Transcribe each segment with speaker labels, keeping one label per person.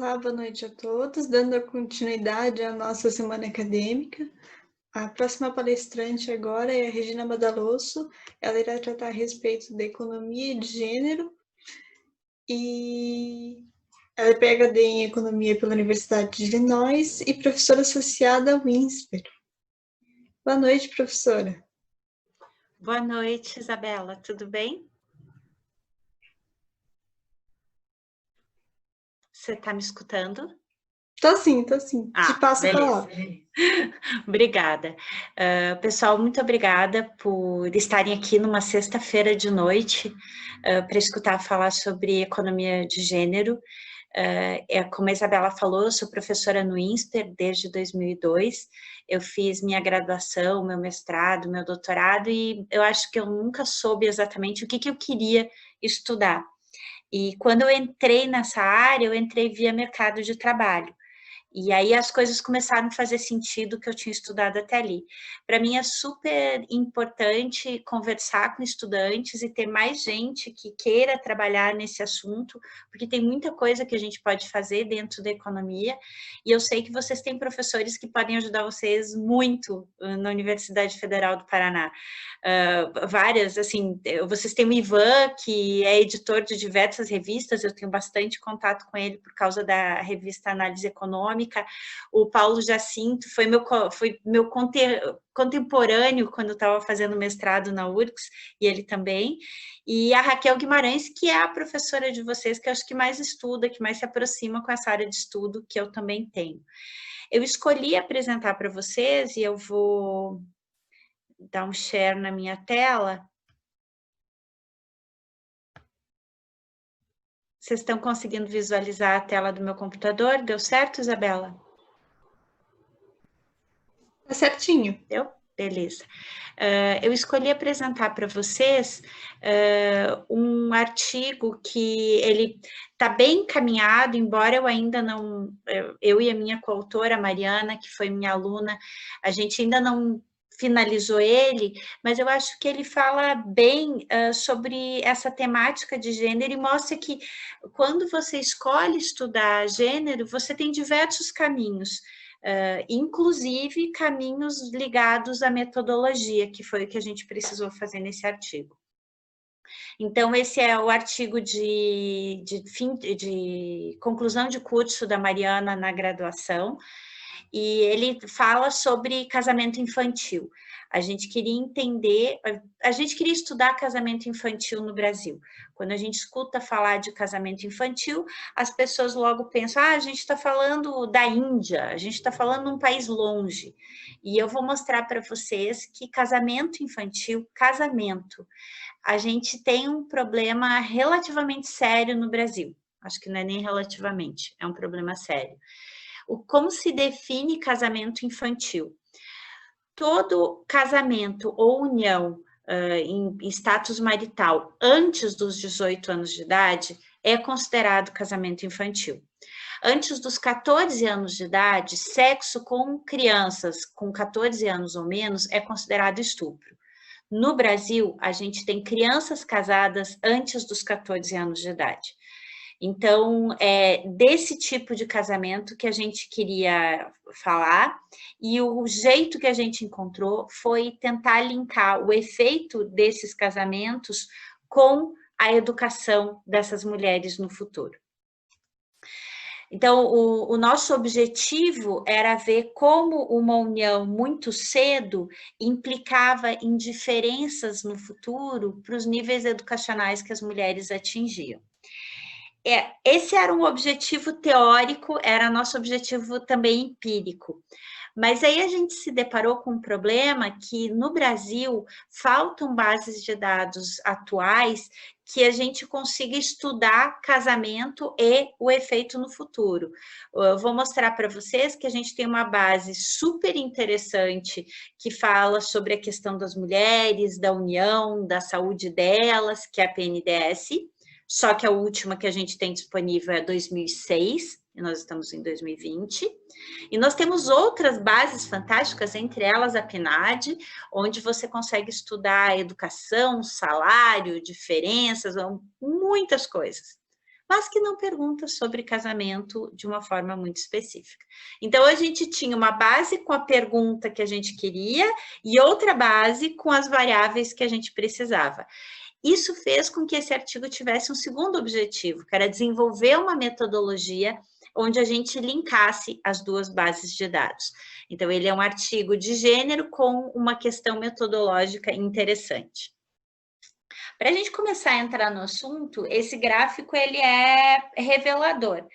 Speaker 1: Olá, boa noite a todos. Dando continuidade à nossa semana acadêmica, a próxima palestrante agora é a Regina Madalosso. Ela irá tratar a respeito da economia de gênero e ela é PhD em economia pela Universidade de Illinois e professora associada ao INSPER. Boa noite, professora.
Speaker 2: Boa noite, Isabela. Tudo bem? Você está me escutando?
Speaker 1: Tô sim. Te passo a palavra.
Speaker 2: Obrigada. Pessoal, muito obrigada por estarem aqui numa sexta-feira de noite para escutar falar sobre economia de gênero. Como a Isabela falou, eu sou professora no INSPER desde 2002. Eu fiz minha graduação, meu mestrado, meu doutorado e eu acho que eu nunca soube exatamente o que eu queria estudar. E quando eu entrei nessa área, eu entrei via mercado de trabalho. E aí as coisas começaram a fazer sentido que eu tinha estudado até ali. Para mim é super importante conversar com estudantes e ter mais gente que queira trabalhar nesse assunto, porque tem muita coisa que a gente pode fazer dentro da economia, e eu sei que vocês têm professores que podem ajudar vocês muito na Universidade Federal do Paraná. Várias, assim, vocês têm o Ivan, que é editor de diversas revistas, eu tenho bastante contato com ele por causa da revista Análise Econômica. O Paulo Jacinto foi meu contemporâneo quando eu estava fazendo mestrado na URGS, e ele também, e a Raquel Guimarães, que é a professora de vocês, que eu acho que mais estuda, que mais se aproxima com essa área de estudo que eu também tenho. Eu escolhi apresentar para vocês, e eu vou dar um share na minha tela. Vocês estão conseguindo visualizar a tela do meu computador? Deu certo, Isabela?
Speaker 1: Tá certinho.
Speaker 2: Deu? Beleza. Eu escolhi apresentar para vocês um artigo que ele está bem encaminhado, embora eu ainda não... Eu e a minha coautora, Mariana, que foi minha aluna, a gente ainda não finalizou ele, mas eu acho que ele fala bem sobre essa temática de gênero e mostra que quando você escolhe estudar gênero, você tem diversos caminhos, inclusive caminhos ligados à metodologia, que foi o que a gente precisou fazer nesse artigo. Então, esse é o artigo de conclusão de curso da Mariana na graduação, e ele fala sobre casamento infantil. A gente queria entender, a gente queria estudar casamento infantil no Brasil. Quando a gente escuta falar de casamento infantil, as pessoas logo pensam, a gente está falando da Índia, a gente está falando de um país longe. E eu vou mostrar para vocês que casamento infantil, a gente tem um problema relativamente sério no Brasil. Acho que não é nem relativamente, é um problema sério. Como se define casamento infantil? Todo casamento ou união em status marital antes dos 18 anos de idade é considerado casamento infantil. Antes dos 14 anos de idade, sexo com crianças com 14 anos ou menos é considerado estupro. No Brasil, a gente tem crianças casadas antes dos 14 anos de idade. Então, é desse tipo de casamento que a gente queria falar, e o jeito que a gente encontrou foi tentar linkar o efeito desses casamentos com a educação dessas mulheres no futuro. Então, o nosso objetivo era ver como uma união muito cedo implicava em diferenças no futuro para os níveis educacionais que as mulheres atingiam. Esse era um objetivo teórico, era nosso objetivo também empírico. Mas aí a gente se deparou com um problema que no Brasil faltam bases de dados atuais que a gente consiga estudar casamento e o efeito no futuro. Eu vou mostrar para vocês que a gente tem uma base super interessante que fala sobre a questão das mulheres, da união, da saúde delas, que é a PNDS, só que a última que a gente tem disponível é 2006, e nós estamos em 2020. E nós temos outras bases fantásticas, entre elas a PNAD, onde você consegue estudar educação, salário, diferenças, muitas coisas. mas que não pergunta sobre casamento de uma forma muito específica. Então, a gente tinha uma base com a pergunta que a gente queria e outra base com as variáveis que a gente precisava. Isso fez com que esse artigo tivesse um segundo objetivo, que era desenvolver uma metodologia onde a gente linkasse as duas bases de dados. Então, ele é um artigo de gênero com uma questão metodológica interessante. Para a gente começar a entrar no assunto, esse gráfico ele é revelador,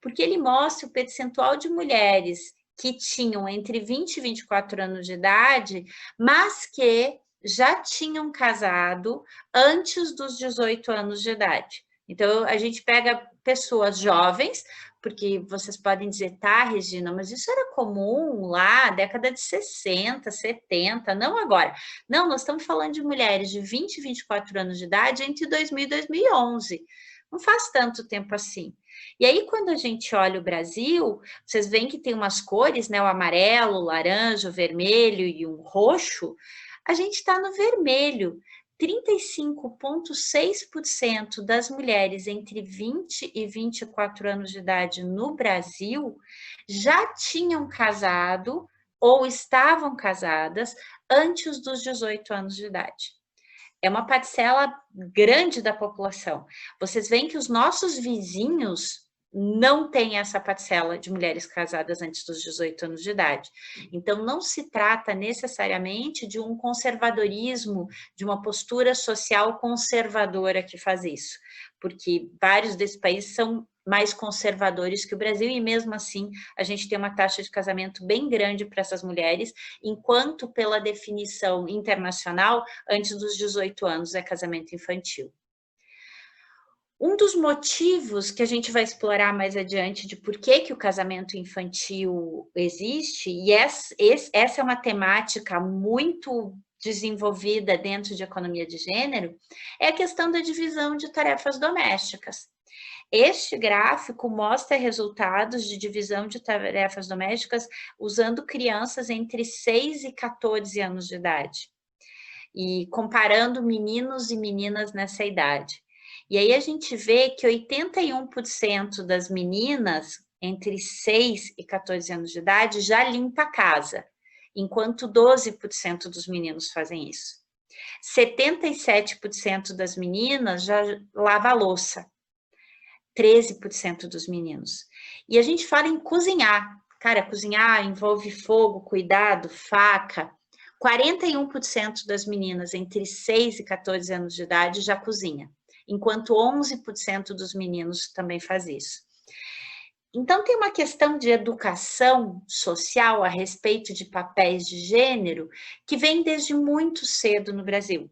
Speaker 2: porque ele mostra o percentual de mulheres que tinham entre 20 e 24 anos de idade, mas que já tinham casado antes dos 18 anos de idade. Então, a gente pega pessoas jovens, porque vocês podem dizer, tá, Regina, mas isso era comum lá, década de 60, 70, não agora. Não, nós estamos falando de mulheres de 20 e 24 anos de idade entre 2000 e 2011. Não faz tanto tempo assim. E aí, quando a gente olha o Brasil, vocês veem que tem umas cores, né? O amarelo, o laranja, o vermelho e um roxo. A gente está no vermelho. 35,6% das mulheres entre 20 e 24 anos de idade no Brasil já tinham casado ou estavam casadas antes dos 18 anos de idade. É uma parcela grande da população. Vocês veem que os nossos vizinhos não têm essa parcela de mulheres casadas antes dos 18 anos de idade. Então, não se trata necessariamente de um conservadorismo, de uma postura social conservadora que faz isso, porque vários desses países são mais conservadores que o Brasil e mesmo assim a gente tem uma taxa de casamento bem grande para essas mulheres, enquanto pela definição internacional, antes dos 18 anos é casamento infantil. Um dos motivos que a gente vai explorar mais adiante de por que o casamento infantil existe, e essa é uma temática muito desenvolvida dentro de economia de gênero, é a questão da divisão de tarefas domésticas. Este gráfico mostra resultados de divisão de tarefas domésticas usando crianças entre 6 e 14 anos de idade, e comparando meninos e meninas nessa idade. E aí a gente vê que 81% das meninas entre 6 e 14 anos de idade já limpa a casa, enquanto 12% dos meninos fazem isso. 77% das meninas já lava a louça, 13% dos meninos. E a gente fala em cozinhar. Cara, cozinhar envolve fogo, cuidado, faca. 41% das meninas entre 6 e 14 anos de idade já cozinha, enquanto 11% dos meninos também faz isso. Então, tem uma questão de educação social a respeito de papéis de gênero que vem desde muito cedo no Brasil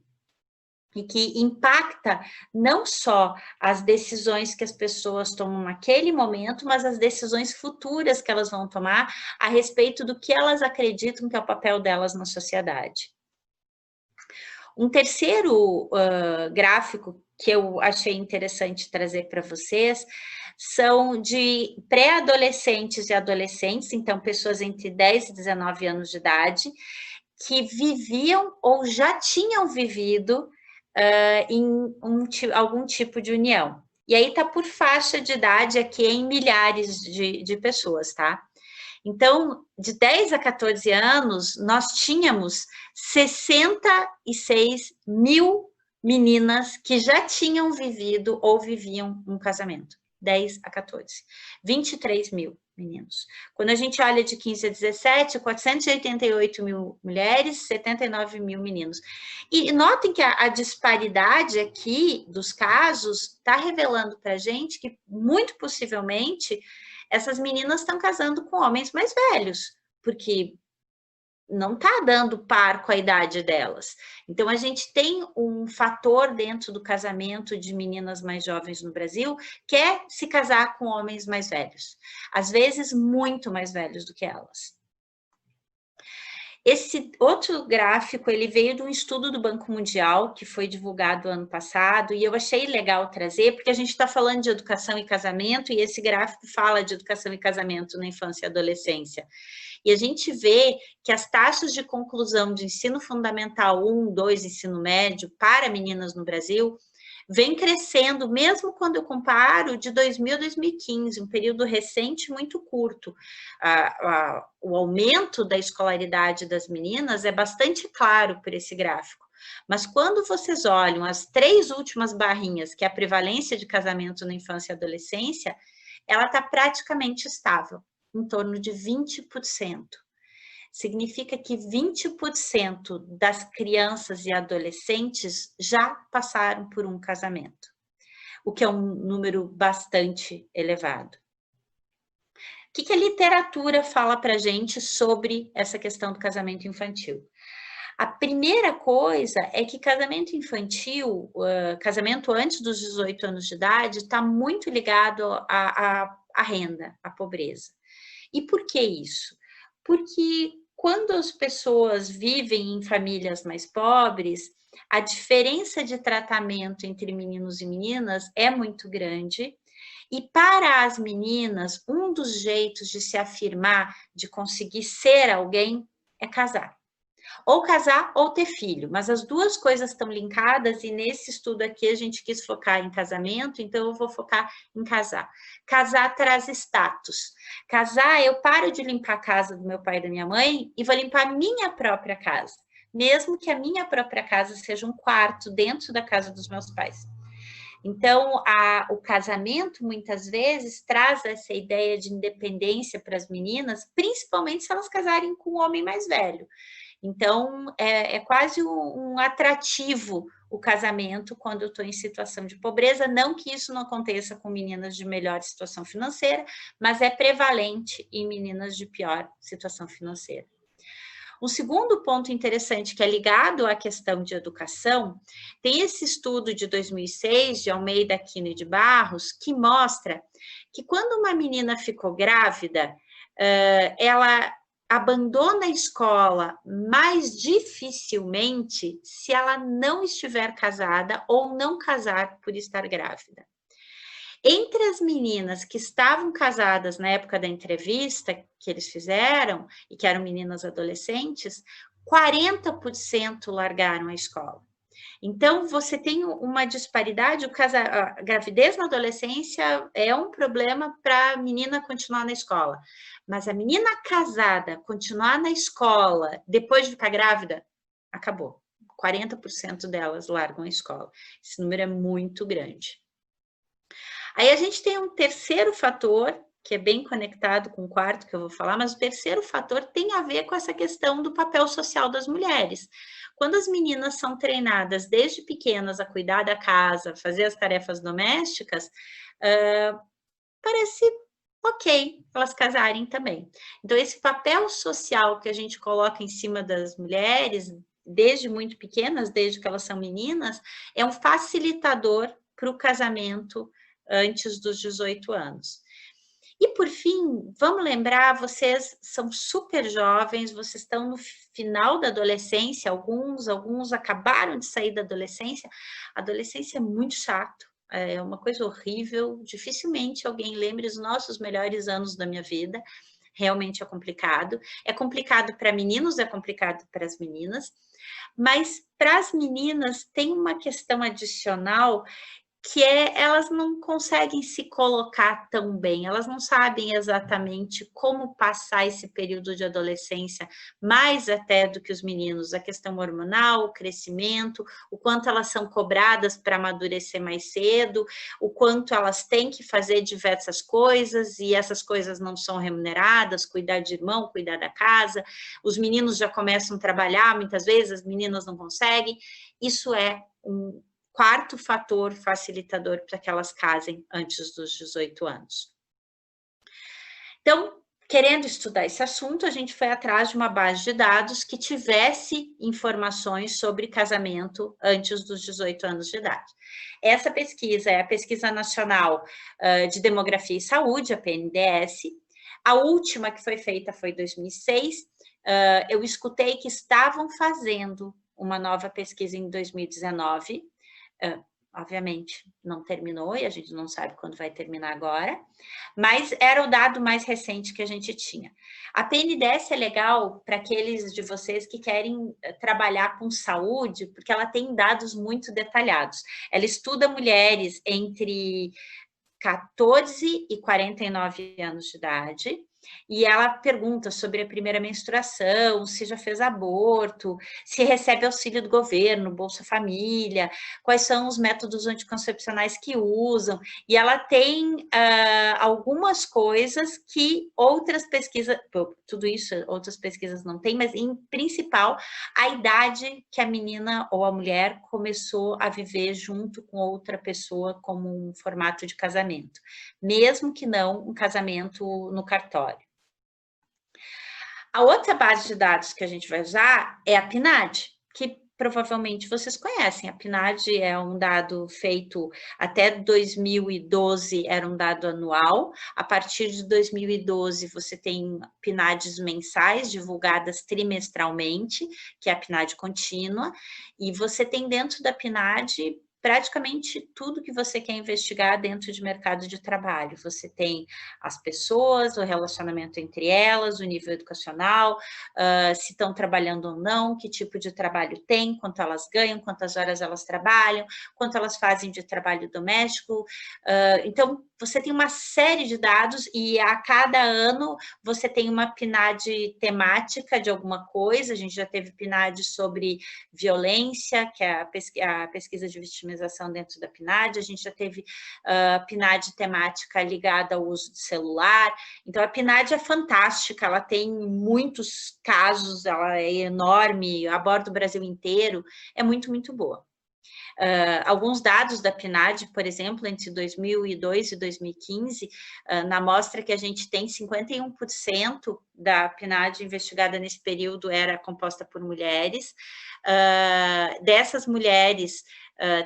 Speaker 2: e que impacta não só as decisões que as pessoas tomam naquele momento, mas as decisões futuras que elas vão tomar a respeito do que elas acreditam que é o papel delas na sociedade. Um terceiro gráfico que eu achei interessante trazer para vocês são de pré-adolescentes e adolescentes, então pessoas entre 10 e 19 anos de idade, que viviam ou já tinham vivido em algum tipo de união. E aí tá por faixa de idade aqui em milhares de pessoas, tá? Então, de 10 a 14 anos, nós tínhamos 66 mil meninas que já tinham vivido ou viviam um casamento. 10 a 14. 23 mil meninos. Quando a gente olha de 15 a 17, 488 mil mulheres, 79 mil meninos. E notem que a disparidade aqui dos casos está revelando para a gente que, muito possivelmente, essas meninas estão casando com homens mais velhos, porque não está dando par com a idade delas. Então, a gente tem um fator dentro do casamento de meninas mais jovens no Brasil, que é se casar com homens mais velhos. Às vezes, muito mais velhos do que elas. Esse outro gráfico, ele veio de um estudo do Banco Mundial, que foi divulgado ano passado, e eu achei legal trazer, porque a gente está falando de educação e casamento, e esse gráfico fala de educação e casamento na infância e adolescência. E a gente vê que as taxas de conclusão de ensino fundamental 1, 2, ensino médio, para meninas no Brasil, vem crescendo, mesmo quando eu comparo de 2000 a 2015, um período recente muito curto. O aumento da escolaridade das meninas é bastante claro por esse gráfico. Mas quando vocês olham as 3 últimas barrinhas, que é a prevalência de casamento na infância e adolescência, ela está praticamente estável, em torno de 20%. Significa que 20% das crianças e adolescentes já passaram por um casamento, o que é um número bastante elevado. O que a literatura fala para a gente sobre essa questão do casamento infantil? A primeira coisa é que casamento infantil, casamento antes dos 18 anos de idade, está muito ligado à renda, à pobreza. E por que isso? Porque quando as pessoas vivem em famílias mais pobres, a diferença de tratamento entre meninos e meninas é muito grande. E para as meninas, um dos jeitos de se afirmar, de conseguir ser alguém, é casar. Ou casar ou ter filho, mas as duas coisas estão linkadas e nesse estudo aqui a gente quis focar em casamento, então eu vou focar em casar. Casar traz status. Casar, eu paro de limpar a casa do meu pai e da minha mãe e vou limpar a minha própria casa, mesmo que a minha própria casa seja um quarto dentro da casa dos meus pais. Então, o casamento, muitas vezes, traz essa ideia de independência para as meninas, principalmente se elas casarem com um homem mais velho. Então, é quase um atrativo o casamento quando eu estou em situação de pobreza. Não que isso não aconteça com meninas de melhor situação financeira, mas é prevalente em meninas de pior situação financeira. Um segundo ponto interessante que é ligado à questão de educação, tem esse estudo de 2006, de Almeida, Aquino e de Barros, que mostra que quando uma menina ficou grávida, ela abandona a escola mais dificilmente se ela não estiver casada ou não casar por estar grávida. Entre as meninas que estavam casadas na época da entrevista que eles fizeram, e que eram meninas adolescentes, 40% largaram a escola. Então, você tem uma disparidade, a gravidez na adolescência é um problema para a menina continuar na escola, mas a menina casada continuar na escola depois de ficar grávida, acabou. 40% delas largam a escola. Esse número é muito grande. Aí a gente tem um terceiro fator, que é bem conectado com o quarto que eu vou falar, mas o terceiro fator tem a ver com essa questão do papel social das mulheres. Quando as meninas são treinadas desde pequenas a cuidar da casa, fazer as tarefas domésticas, parece ok elas casarem também. Então, esse papel social que a gente coloca em cima das mulheres, desde muito pequenas, desde que elas são meninas, é um facilitador para o casamento antes dos 18 anos. E, por fim, vamos lembrar, vocês são super jovens, vocês estão no final da adolescência, alguns acabaram de sair da adolescência. A adolescência é muito chato, é uma coisa horrível, dificilmente alguém lembre os nossos melhores anos da minha vida, realmente é complicado para meninos, é complicado para as meninas, mas para as meninas tem uma questão adicional que elas não conseguem se colocar tão bem, elas não sabem exatamente como passar esse período de adolescência, mais até do que os meninos, a questão hormonal, o crescimento, o quanto elas são cobradas para amadurecer mais cedo, o quanto elas têm que fazer diversas coisas e essas coisas não são remuneradas, cuidar de irmão, cuidar da casa, os meninos já começam a trabalhar, muitas vezes as meninas não conseguem, isso é um quarto fator facilitador para que elas casem antes dos 18 anos. Então, querendo estudar esse assunto, a gente foi atrás de uma base de dados que tivesse informações sobre casamento antes dos 18 anos de idade. Essa pesquisa é a Pesquisa Nacional de Demografia e Saúde, a PNDS. A última que foi feita foi em 2006. Eu escutei que estavam fazendo uma nova pesquisa em 2019, obviamente não terminou e a gente não sabe quando vai terminar agora, mas era o dado mais recente que a gente tinha. A PNDS é legal para aqueles de vocês que querem trabalhar com saúde, porque ela tem dados muito detalhados. Ela estuda mulheres entre 14 e 49 anos de idade, e ela pergunta sobre a primeira menstruação, se já fez aborto, se recebe auxílio do governo, Bolsa Família, quais são os métodos anticoncepcionais que usam, e ela tem algumas coisas que outras pesquisas, tudo isso outras pesquisas não têm, mas em principal, a idade que a menina ou a mulher começou a viver junto com outra pessoa como um formato de casamento, mesmo que não um casamento no cartório. A outra base de dados que a gente vai usar é a PNAD, que provavelmente vocês conhecem. A PNAD é um dado feito até 2012, era um dado anual. A partir de 2012, você tem PNADs mensais, divulgadas trimestralmente, que é a PNAD contínua, e você tem dentro da PNAD praticamente tudo que você quer investigar dentro de mercado de trabalho. Você tem as pessoas, o relacionamento entre elas, o nível educacional, se estão trabalhando ou não, que tipo de trabalho tem, quanto elas ganham, quantas horas elas trabalham, quanto elas fazem de trabalho doméstico. Então, você tem uma série de dados e a cada ano você tem uma PNAD temática de alguma coisa. A gente já teve PNAD sobre violência, que é a pesquisa de vitimização dentro da PNAD. A gente já teve PNAD temática ligada ao uso de celular. Então, a PNAD é fantástica, ela tem muitos casos, ela é enorme, aborda o Brasil inteiro, é muito, muito boa. Alguns dados da PNAD, por exemplo, entre 2002 e 2015, na amostra que a gente tem, 51% da PNAD investigada nesse período era composta por mulheres. Dessas mulheres,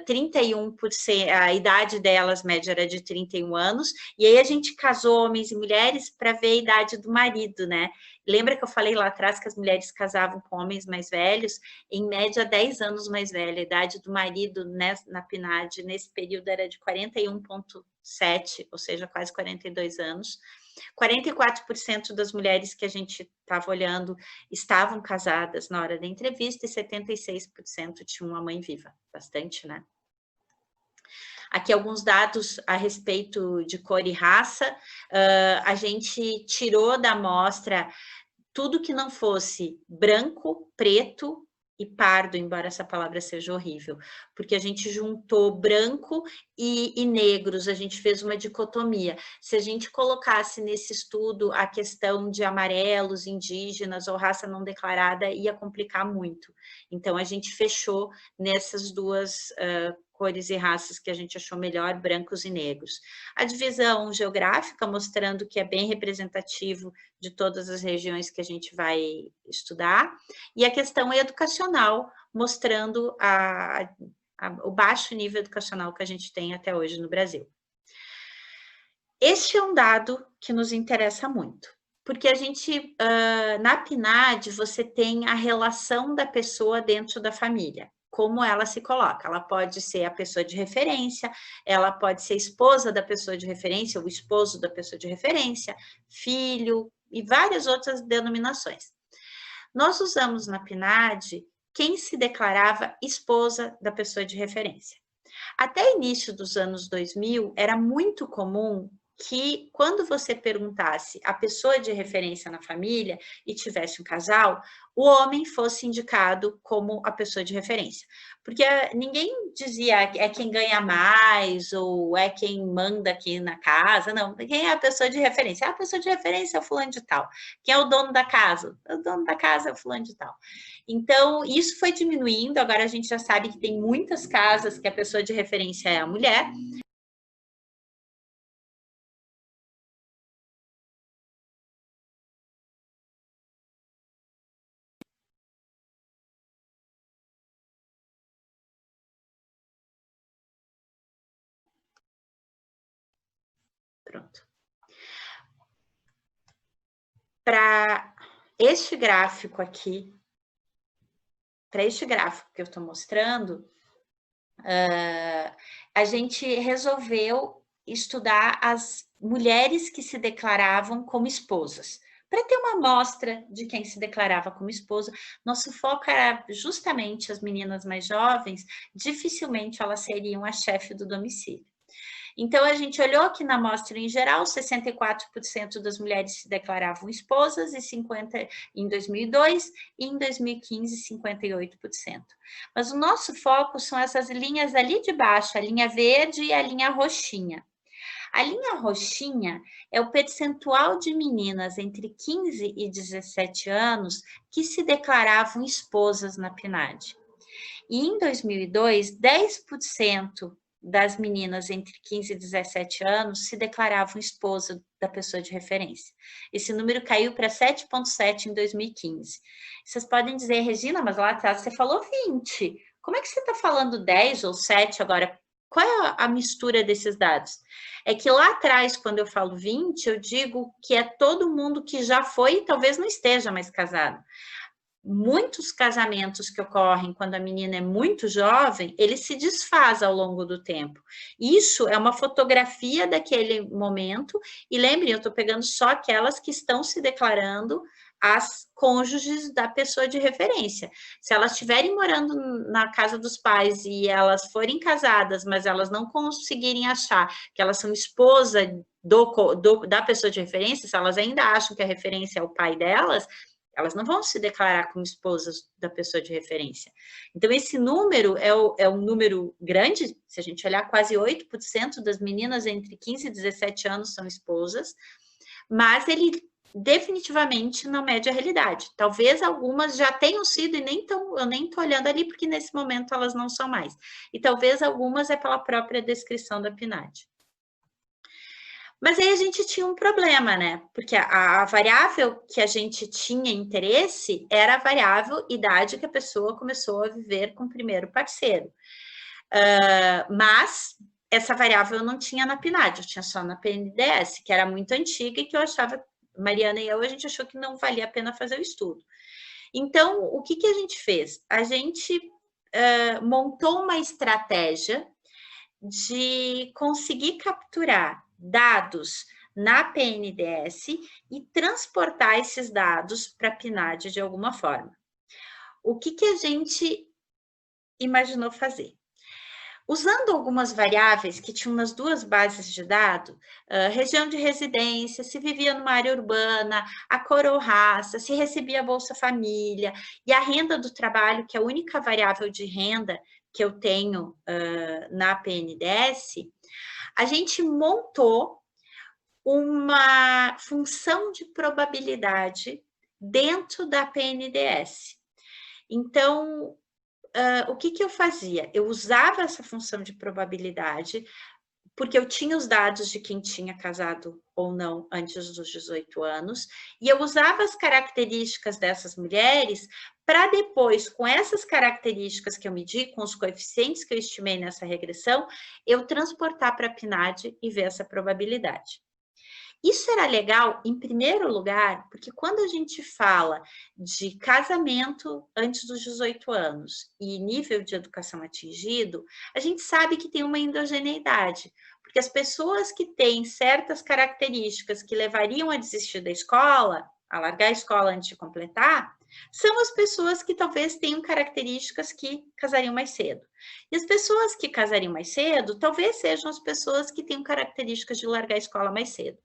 Speaker 2: 31%, a idade delas média era de 31 anos, e aí a gente casou homens e mulheres para ver a idade do marido, né? Lembra que eu falei lá atrás que as mulheres casavam com homens mais velhos? Em média, 10 anos mais velha. A idade do marido na PNAD, nesse período, era de 41,7, ou seja, quase 42 anos. 44% das mulheres que a gente estava olhando estavam casadas na hora da entrevista e 76% tinham uma mãe viva. Bastante, né? Aqui alguns dados a respeito de cor e raça. A gente tirou da amostra tudo que não fosse branco, preto e pardo, embora essa palavra seja horrível, porque a gente juntou branco e negros, a gente fez uma dicotomia. Se a gente colocasse nesse estudo a questão de amarelos, indígenas ou raça não declarada, ia complicar muito. Então, a gente fechou nessas duas cores e raças que a gente achou melhor, brancos e negros. A divisão geográfica, mostrando que é bem representativo de todas as regiões que a gente vai estudar, e a questão educacional, mostrando o baixo nível educacional que a gente tem até hoje no Brasil. Este é um dado que nos interessa muito, porque a gente, na PNAD, você tem a relação da pessoa dentro da família, como ela se coloca. Ela pode ser a pessoa de referência, ela pode ser esposa da pessoa de referência, ou esposo da pessoa de referência, filho, e várias outras denominações. Nós usamos na PNAD quem se declarava esposa da pessoa de referência. Até início dos anos 2000, era muito comum que quando você perguntasse a pessoa de referência na família e tivesse um casal, o homem fosse indicado como a pessoa de referência. Porque ninguém dizia é quem ganha mais ou é quem manda aqui na casa, não. Quem é a pessoa de referência? A pessoa de referência é o fulano de tal. Quem é o dono da casa? O dono da casa é o fulano de tal. Então, isso foi diminuindo, agora a gente já sabe que tem muitas casas que a pessoa de referência é a mulher. Pronto. Para este gráfico aqui, para este gráfico que eu estou mostrando, a gente resolveu estudar as mulheres que se declaravam como esposas, para ter uma amostra de quem se declarava como esposa. Nosso foco era justamente as meninas mais jovens, dificilmente elas seriam a chefe do domicílio. Então, a gente olhou que na amostra em geral, 64% das mulheres se declaravam esposas, e 50% em 2002, e em 2015, 58%. Mas o nosso foco são essas linhas ali de baixo, a linha verde e a linha roxinha. A linha roxinha é o percentual de meninas entre 15 e 17 anos que se declaravam esposas na PNAD. E em 2002, 10% das meninas entre 15 e 17 anos se declaravam esposa da pessoa de referência. Esse número caiu para 7,7% em 2015. Vocês podem dizer, Regina, mas lá atrás você falou 20. Como é que você está falando 10 ou 7 agora? Qual é a mistura desses dados? É que lá atrás, quando eu falo 20, eu digo que é todo mundo que já foi e talvez não esteja mais casado. Muitos casamentos que ocorrem quando a menina é muito jovem, ele se desfaz ao longo do tempo. Isso é uma fotografia daquele momento, e lembrem, eu estou pegando só aquelas que estão se declarando as cônjuges da pessoa de referência. Se elas estiverem morando na casa dos pais e elas forem casadas, mas elas não conseguirem achar que elas são esposa da pessoa de referência, se elas ainda acham que a referência é o pai delas, elas não vão se declarar como esposas da pessoa de referência. Então, esse número é um número grande, se a gente olhar, quase 8% das meninas entre 15 e 17 anos são esposas, mas ele definitivamente não mede a realidade. Talvez algumas já tenham sido e eu nem estou olhando ali, porque nesse momento elas não são mais. E talvez algumas é pela própria descrição da PNAD. Mas aí a gente tinha um problema, né? Porque a variável que a gente tinha interesse era a variável idade que a pessoa começou a viver com o primeiro parceiro. Mas essa variável eu não tinha na PNAD, eu tinha só na PNDS, que era muito antiga e que eu achava, Mariana e eu, a gente achou que não valia a pena fazer o estudo. Então, o que a gente fez? A gente montou uma estratégia de conseguir capturar dados na PNDS e transportar esses dados para a PNAD de alguma forma. O que a gente imaginou fazer? Usando algumas variáveis que tinham nas duas bases de dados, região de residência, se vivia numa área urbana, a cor ou raça, se recebia Bolsa Família, e a renda do trabalho, que é a única variável de renda que eu tenho na PNDS, a gente montou uma função de probabilidade dentro da PNDS. Então, o que eu fazia? Eu usava essa função de probabilidade, porque eu tinha os dados de quem tinha casado ou não antes dos 18 anos, e eu usava as características dessas mulheres para depois, com essas características que eu medi, com os coeficientes que eu estimei nessa regressão, eu transportar para a PNAD e ver essa probabilidade. Isso era legal, em primeiro lugar, porque quando a gente fala de casamento antes dos 18 anos e nível de educação atingido, a gente sabe que tem uma endogeneidade, porque as pessoas que têm certas características que levariam a desistir da escola, a largar a escola antes de completar, são as pessoas que talvez tenham características que casariam mais cedo. E as pessoas que casariam mais cedo, talvez sejam as pessoas que tenham características de largar a escola mais cedo.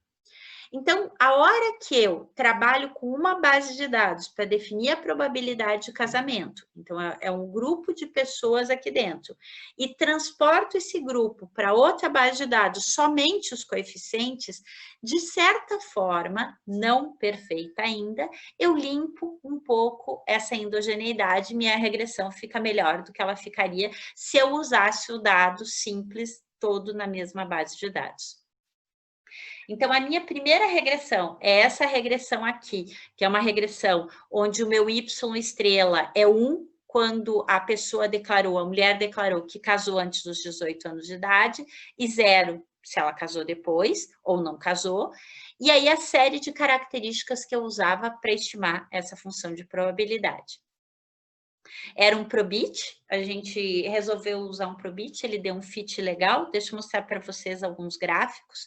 Speaker 2: Então, a hora que eu trabalho com uma base de dados para definir a probabilidade de casamento, então é um grupo de pessoas aqui dentro, e transporto esse grupo para outra base de dados, somente os coeficientes, de certa forma, não perfeita ainda, eu limpo um pouco essa endogeneidade, minha regressão fica melhor do que ela ficaria se eu usasse o dado simples todo na mesma base de dados. Então, a minha primeira regressão é essa regressão aqui, que é uma regressão onde o meu Y estrela é 1, quando a pessoa declarou, a mulher declarou que casou antes dos 18 anos de idade, e 0 se ela casou depois ou não casou. E aí, a série de características que eu usava para estimar essa função de probabilidade. Era um Probit, a gente resolveu usar um Probit, ele deu um fit legal. Deixa eu mostrar para vocês alguns gráficos.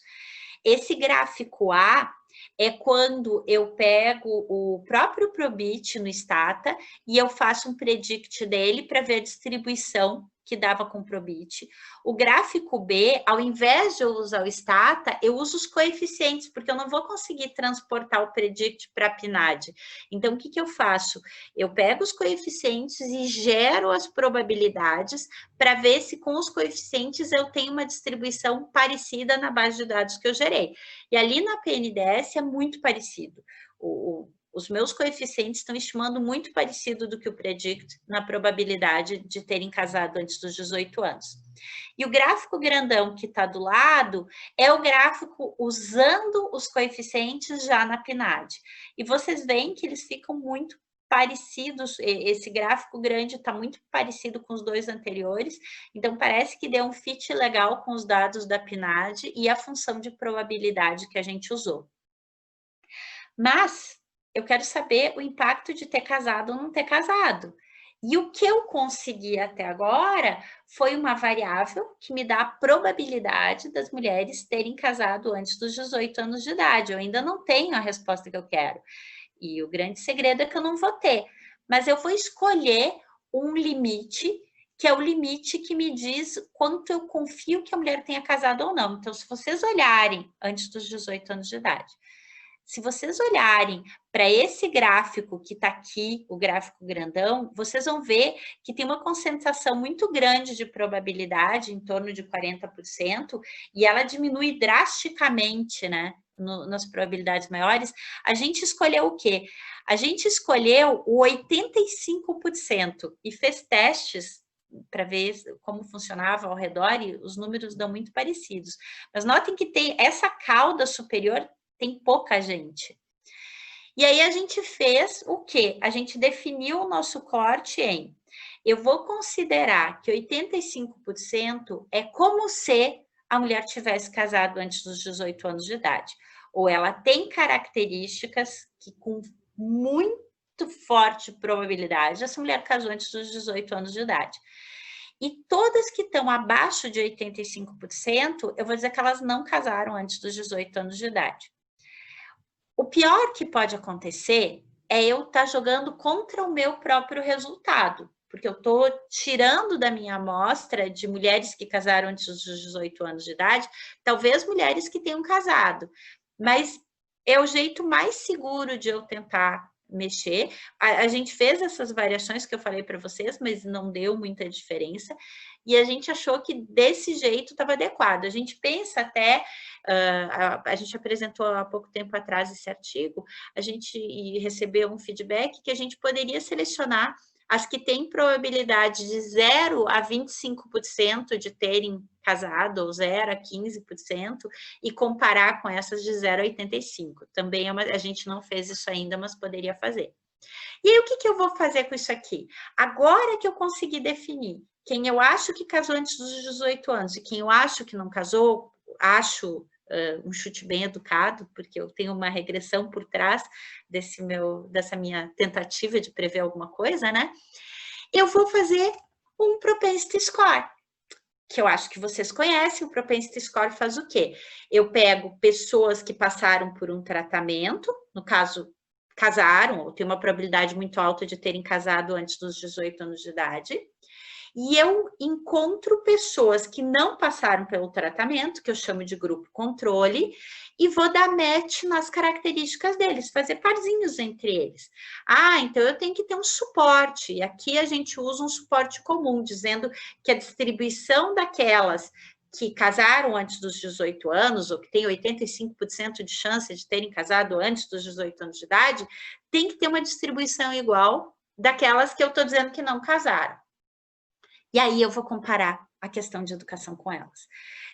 Speaker 2: Esse gráfico A é quando eu pego o próprio Probit no Stata e eu faço um predict dele para ver a distribuição que dava com o Probit. O gráfico B, ao invés de eu usar o Stata, eu uso os coeficientes, porque eu não vou conseguir transportar o predict para a PNAD. Então, o que eu faço? Eu pego os coeficientes e gero as probabilidades para ver se com os coeficientes eu tenho uma distribuição parecida na base de dados que eu gerei. E ali na PNDS é muito parecido. Os meus coeficientes estão estimando muito parecido do que o predict na probabilidade de terem casado antes dos 18 anos. E o gráfico grandão que está do lado é o gráfico usando os coeficientes já na PNAD. E vocês veem que eles ficam muito parecidos, esse gráfico grande está muito parecido com os dois anteriores, então parece que deu um fit legal com os dados da PNAD e a função de probabilidade que a gente usou. Mas eu quero saber o impacto de ter casado ou não ter casado. E o que eu consegui até agora foi uma variável que me dá a probabilidade das mulheres terem casado antes dos 18 anos de idade. Eu ainda não tenho a resposta que eu quero. E o grande segredo é que eu não vou ter. Mas eu vou escolher um limite, que é o limite que me diz quanto eu confio que a mulher tenha casado ou não. Então, se vocês olharem antes dos 18 anos de idade, se vocês olharem para esse gráfico que está aqui, o gráfico grandão, vocês vão ver que tem uma concentração muito grande de probabilidade, em torno de 40%, e ela diminui drasticamente, né, nas probabilidades maiores. A gente escolheu o quê? A gente escolheu o 85% e fez testes para ver como funcionava ao redor, e os números dão muito parecidos. Mas notem que tem essa cauda superior, tem pouca gente. E aí a gente fez o quê? A gente definiu o nosso corte em: eu vou considerar que 85% é como se a mulher tivesse casado antes dos 18 anos de idade. Ou ela tem características que com muito forte probabilidade essa mulher casou antes dos 18 anos de idade. E todas que estão abaixo de 85%, eu vou dizer que elas não casaram antes dos 18 anos de idade. O pior que pode acontecer é eu estar jogando contra o meu próprio resultado, porque eu estou tirando da minha amostra de mulheres que casaram antes dos 18 anos de idade, talvez mulheres que tenham casado, mas é o jeito mais seguro de eu tentar mexer. A gente fez essas variações que eu falei para vocês, mas não deu muita diferença, e a gente achou que desse jeito estava adequado. A gente pensa até, a gente apresentou há pouco tempo atrás esse artigo, a gente recebeu um feedback que a gente poderia selecionar as que têm probabilidade de 0 a 25% de terem casado, ou 0 a 15%, e comparar com essas de 0 a 85%. Também a gente não fez isso ainda, mas poderia fazer. E aí, o que eu vou fazer com isso aqui? Agora que eu consegui definir quem eu acho que casou antes dos 18 anos e quem eu acho que não casou, acho um chute bem educado, porque eu tenho uma regressão por trás dessa minha tentativa de prever alguma coisa, né? Eu vou fazer um propensity score, que eu acho que vocês conhecem. O propensity score faz o quê? Eu pego pessoas que passaram por um tratamento, no caso, casaram, ou tem uma probabilidade muito alta de terem casado antes dos 18 anos de idade, e eu encontro pessoas que não passaram pelo tratamento, que eu chamo de grupo controle, e vou dar match nas características deles, fazer parzinhos entre eles. Ah, então eu tenho que ter um suporte, e aqui a gente usa um suporte comum, dizendo que a distribuição daquelas que casaram antes dos 18 anos, ou que tem 85% de chance de terem casado antes dos 18 anos de idade, tem que ter uma distribuição igual daquelas que eu estou dizendo que não casaram. E aí eu vou comparar a questão de educação com elas.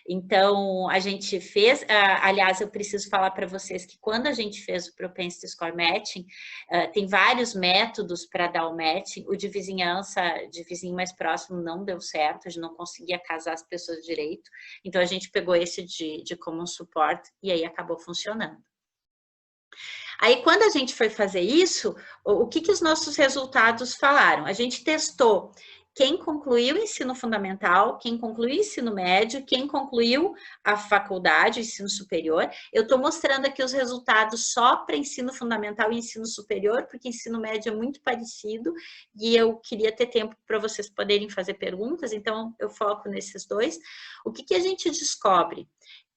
Speaker 2: Então, a gente fez, aliás, eu preciso falar para vocês que quando a gente fez o Propensity Score Matching, tem vários métodos para dar o matching. O de vizinhança, de vizinho mais próximo, não deu certo, a gente não conseguia casar as pessoas direito. Então, a gente pegou esse de Common Support e aí acabou funcionando. Aí, quando a gente foi fazer isso, o que os nossos resultados falaram? A gente testou quem concluiu o ensino fundamental, quem concluiu o ensino médio, quem concluiu a faculdade, o ensino superior. Eu estou mostrando aqui os resultados só para ensino fundamental e ensino superior, porque ensino médio é muito parecido e eu queria ter tempo para vocês poderem fazer perguntas, então eu foco nesses dois. O que a gente descobre?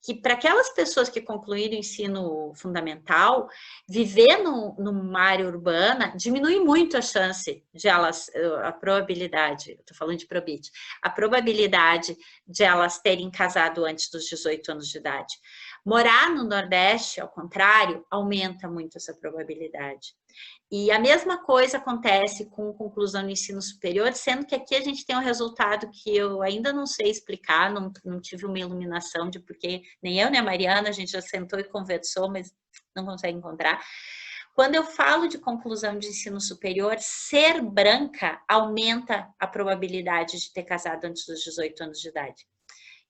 Speaker 2: Que para aquelas pessoas que concluíram o ensino fundamental, viver numa área urbana diminui muito a chance de elas, a probabilidade, estou falando de probit, a probabilidade de elas terem casado antes dos 18 anos de idade. Morar no Nordeste, ao contrário, aumenta muito essa probabilidade. E a mesma coisa acontece com conclusão do ensino superior, sendo que aqui a gente tem um resultado que eu ainda não sei explicar, não tive uma iluminação de porque, nem eu nem a Mariana, a gente já sentou e conversou, mas não consegue encontrar. Quando eu falo de conclusão de ensino superior, ser branca aumenta a probabilidade de ter casado antes dos 18 anos de idade.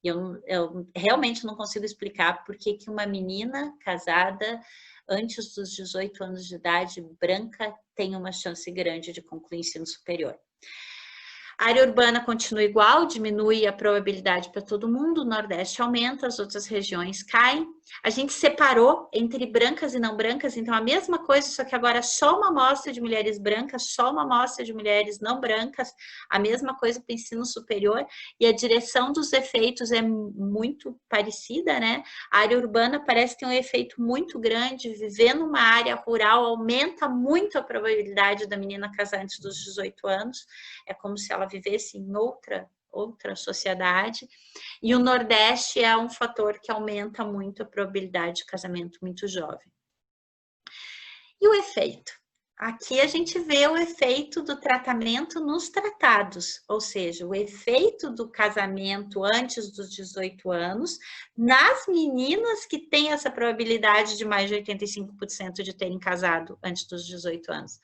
Speaker 2: Eu realmente não consigo explicar por que uma menina casada antes dos 18 anos de idade, branca, tem uma chance grande de concluir ensino superior. A área urbana continua igual, diminui a probabilidade para todo mundo, o Nordeste aumenta, as outras regiões caem. A gente separou entre brancas e não brancas, então a mesma coisa, só que agora só uma amostra de mulheres brancas, só uma amostra de mulheres não brancas, a mesma coisa para o ensino superior, e a direção dos efeitos é muito parecida, né? A área urbana parece ter um efeito muito grande, viver numa área rural aumenta muito a probabilidade da menina casar antes dos 18 anos, é como se ela vivesse em outra sociedade, e o Nordeste é um fator que aumenta muito a probabilidade de casamento muito jovem. E o efeito? Aqui a gente vê o efeito do tratamento nos tratados, ou seja, o efeito do casamento antes dos 18 anos nas meninas que têm essa probabilidade de mais de 85% de terem casado antes dos 18 anos.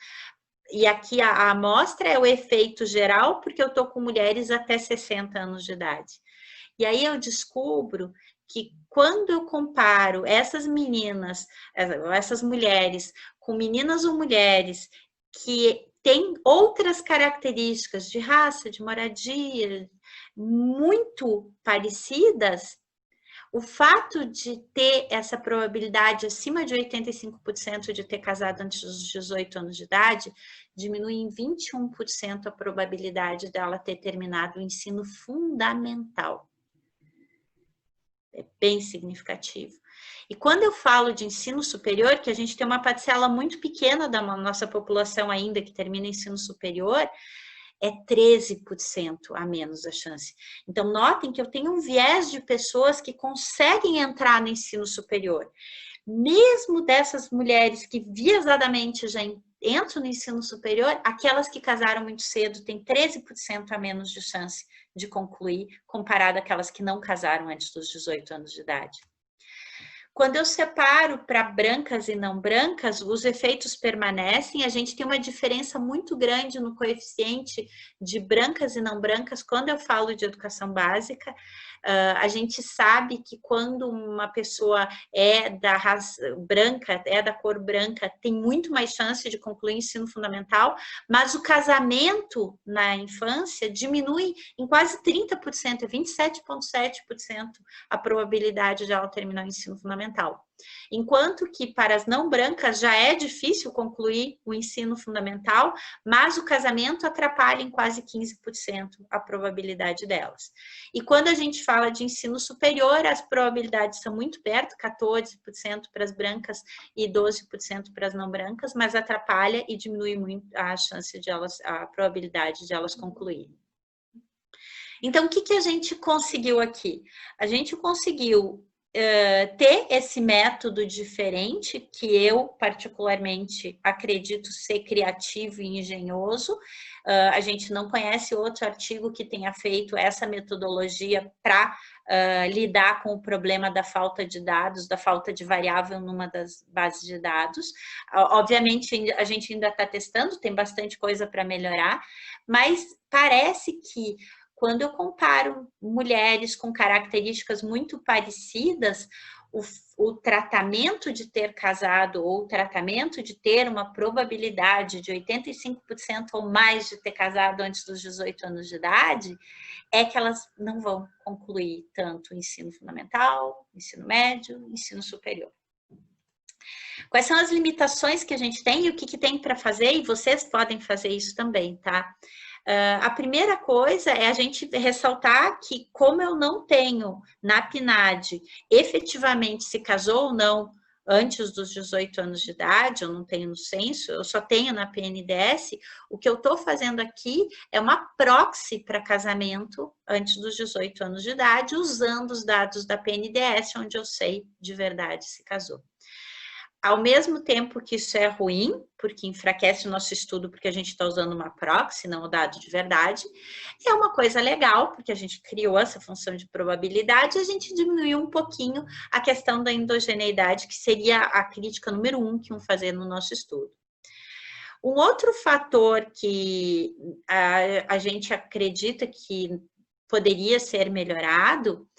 Speaker 2: E aqui a amostra é o efeito geral, porque eu estou com mulheres até 60 anos de idade. E aí eu descubro que quando eu comparo essas meninas, essas mulheres, com meninas ou mulheres que têm outras características de raça, de moradia, muito parecidas, o fato de ter essa probabilidade acima de 85% de ter casado antes dos 18 anos de idade, diminui em 21% a probabilidade dela ter terminado o ensino fundamental. É bem significativo. E quando eu falo de ensino superior, que a gente tem uma parcela muito pequena da nossa população ainda que termina ensino superior, é 13% a menos a chance. Então, notem que eu tenho um viés de pessoas que conseguem entrar no ensino superior. Mesmo dessas mulheres que viesadamente já entram no ensino superior, aquelas que casaram muito cedo têm 13% a menos de chance de concluir, comparado àquelas que não casaram antes dos 18 anos de idade. Quando eu separo para brancas e não brancas, os efeitos permanecem, a gente tem uma diferença muito grande no coeficiente de brancas e não brancas. Quando eu falo de educação básica, a gente sabe que quando uma pessoa é da raça branca, é da cor branca, tem muito mais chance de concluir o ensino fundamental, mas o casamento na infância diminui em quase 30%, 27,7% a probabilidade de ela terminar o ensino fundamental. Enquanto que para as não brancas já é difícil concluir o ensino fundamental, mas o casamento atrapalha em quase 15% a probabilidade delas. E quando a gente fala de ensino superior, as probabilidades são muito perto, 14% para as brancas e 12% para as não brancas, mas atrapalha e diminui muito a chance de elas, a probabilidade de elas concluírem. Então, o que a gente conseguiu aqui? A gente conseguiu ter esse método diferente, que eu particularmente acredito ser criativo e engenhoso. A gente não conhece outro artigo que tenha feito essa metodologia para lidar com o problema da falta de dados, da falta de variável numa das bases de dados. Obviamente, a gente ainda está testando, tem bastante coisa para melhorar, mas parece que quando eu comparo mulheres com características muito parecidas, o tratamento de ter casado ou o tratamento de ter uma probabilidade de 85% ou mais de ter casado antes dos 18 anos de idade, é que elas não vão concluir tanto o ensino fundamental, ensino médio, ensino superior. Quais são as limitações que a gente tem e o que tem para fazer? E vocês podem fazer isso também, tá? A primeira coisa é a gente ressaltar que, como eu não tenho na PNAD efetivamente se casou ou não antes dos 18 anos de idade, eu não tenho no censo, eu só tenho na PNDS, o que eu estou fazendo aqui é uma proxy para casamento antes dos 18 anos de idade, usando os dados da PNDS, onde eu sei de verdade se casou. Ao mesmo tempo que isso é ruim, porque enfraquece o nosso estudo, porque a gente está usando uma proxy, não o dado de verdade, é uma coisa legal, porque a gente criou essa função de probabilidade e a gente diminuiu um pouquinho a questão da endogeneidade, que seria a crítica número 1 que iam fazer no nosso estudo. Um outro fator que a gente acredita que poderia ser melhorado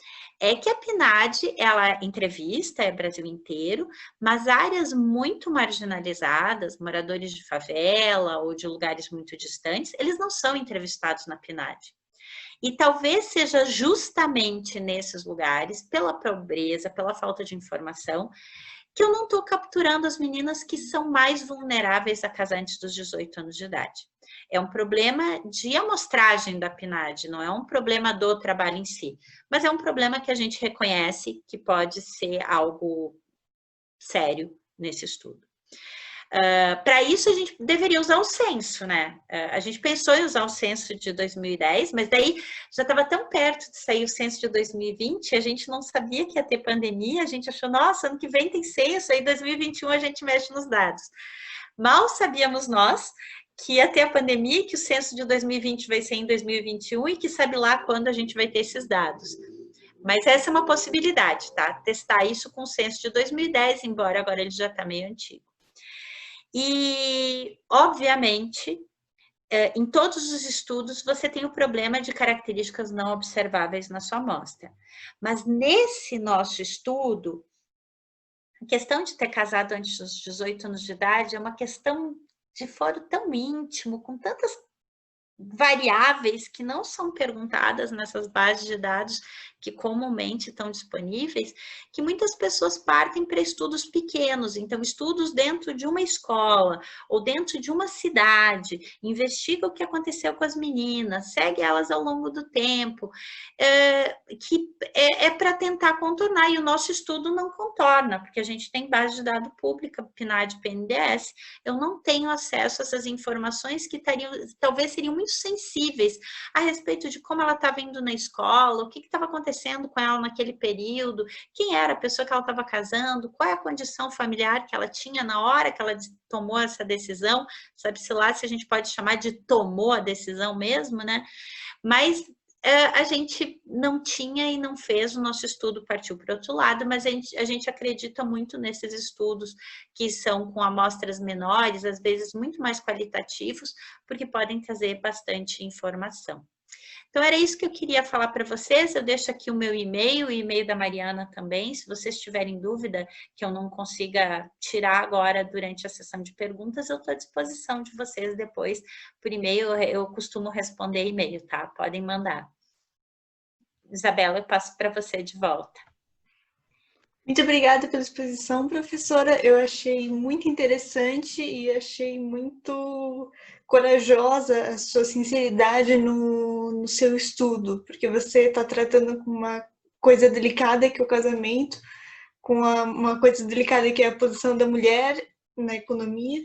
Speaker 2: é que a PNAD, ela entrevista, é Brasil inteiro, mas áreas muito marginalizadas, moradores de favela ou de lugares muito distantes, eles não são entrevistados na PNAD. E talvez seja justamente nesses lugares, pela pobreza, pela falta de informação, que eu não estou capturando as meninas que são mais vulneráveis a casar antes dos 18 anos de idade. É um problema de amostragem da PNAD, não é um problema do trabalho em si, mas é um problema que a gente reconhece que pode ser algo sério nesse estudo. Para isso, a gente deveria usar o censo, né? A gente pensou em usar o censo de 2010, mas daí já estava tão perto de sair o censo de 2020, a gente não sabia que ia ter pandemia, a gente achou, nossa, ano que vem tem censo, aí em 2021 a gente mexe nos dados. Mal sabíamos nós que ia ter a pandemia, que o censo de 2020 vai ser em 2021 e que sabe lá quando a gente vai ter esses dados. Mas essa é uma possibilidade, tá? Testar isso com o censo de 2010, embora agora ele já está meio antigo. E, obviamente, em todos os estudos, você tem o problema de características não observáveis na sua amostra. Mas nesse nosso estudo, a questão de ter casado antes dos 18 anos de idade é uma questão de foro tão íntimo, com tantas variáveis que não são perguntadas nessas bases de dados que comumente estão disponíveis, que muitas pessoas partem para estudos pequenos, então estudos dentro de uma escola ou dentro de uma cidade, investiga o que aconteceu com as meninas, segue elas ao longo do tempo, que é para tentar contornar, e o nosso estudo não contorna, porque a gente tem base de dados pública, PNAD, PNDS, eu não tenho acesso a essas informações que talvez seriam muito sensíveis a respeito de como ela estava indo na escola, o que estava acontecendo com ela naquele período, quem era a pessoa que ela estava casando, qual é a condição familiar que ela tinha na hora que ela tomou essa decisão, sabe-se lá se a gente pode chamar de tomou a decisão mesmo, né? Mas a gente não tinha e não fez, o nosso estudo partiu para outro lado, mas a gente acredita muito nesses estudos que são com amostras menores, às vezes muito mais qualitativos, porque podem trazer bastante informação. Então, era isso que eu queria falar para vocês. Eu deixo aqui o meu e-mail, o e-mail da Mariana também. Se vocês tiverem dúvida que eu não consiga tirar agora durante a sessão de perguntas, eu estou à disposição de vocês depois por e-mail. Eu costumo responder e-mail, tá? Podem mandar. Isabela, eu passo para você de volta.
Speaker 1: Muito obrigada pela exposição, professora. Eu achei muito interessante e achei muito corajosa a sua sinceridade no seu estudo, porque você está tratando com uma coisa delicada que é o casamento, com uma coisa delicada que é a posição da mulher na economia.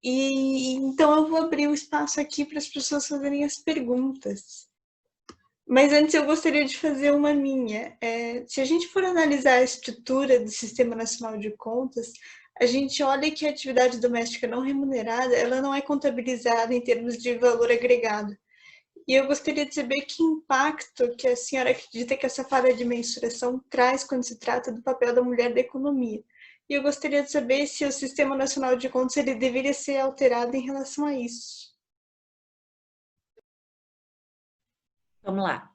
Speaker 1: E então eu vou abrir o espaço aqui para as pessoas fazerem as perguntas. Mas antes eu gostaria de fazer uma minha. Se a gente for analisar a estrutura do Sistema Nacional de Contas, a gente olha que a atividade doméstica não remunerada, ela não é contabilizada em termos de valor agregado. E eu gostaria de saber que impacto que a senhora acredita que essa falha de mensuração traz quando se trata do papel da mulher da economia. E eu gostaria de saber se o Sistema Nacional de Contas ele deveria ser alterado em relação a isso.
Speaker 2: Vamos lá.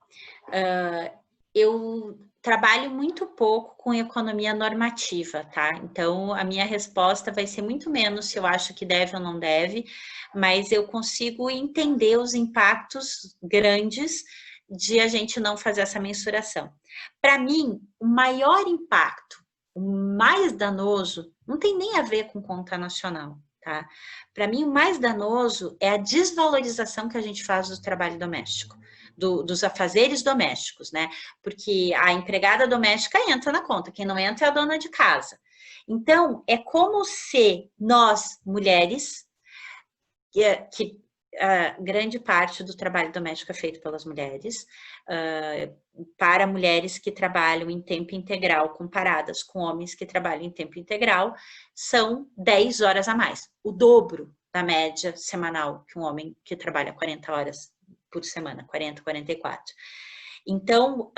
Speaker 2: Eu trabalho muito pouco com economia normativa, tá? Então, a minha resposta vai ser muito menos se eu acho que deve ou não deve, mas eu consigo entender os impactos grandes de a gente não fazer essa mensuração. Para mim, o maior impacto, o mais danoso, não tem nem a ver com conta nacional, tá? Para mim, o mais danoso é a desvalorização que a gente faz do trabalho doméstico. Dos afazeres domésticos, né? Porque a empregada doméstica entra na conta, quem não entra é a dona de casa. Então, é como se nós, mulheres, que grande parte do trabalho doméstico é feito pelas mulheres, para mulheres que trabalham em tempo integral, comparadas com homens que trabalham em tempo integral, são 10 horas a mais, o dobro da média semanal que um homem que trabalha 40 horas por semana, 40, 44. Então,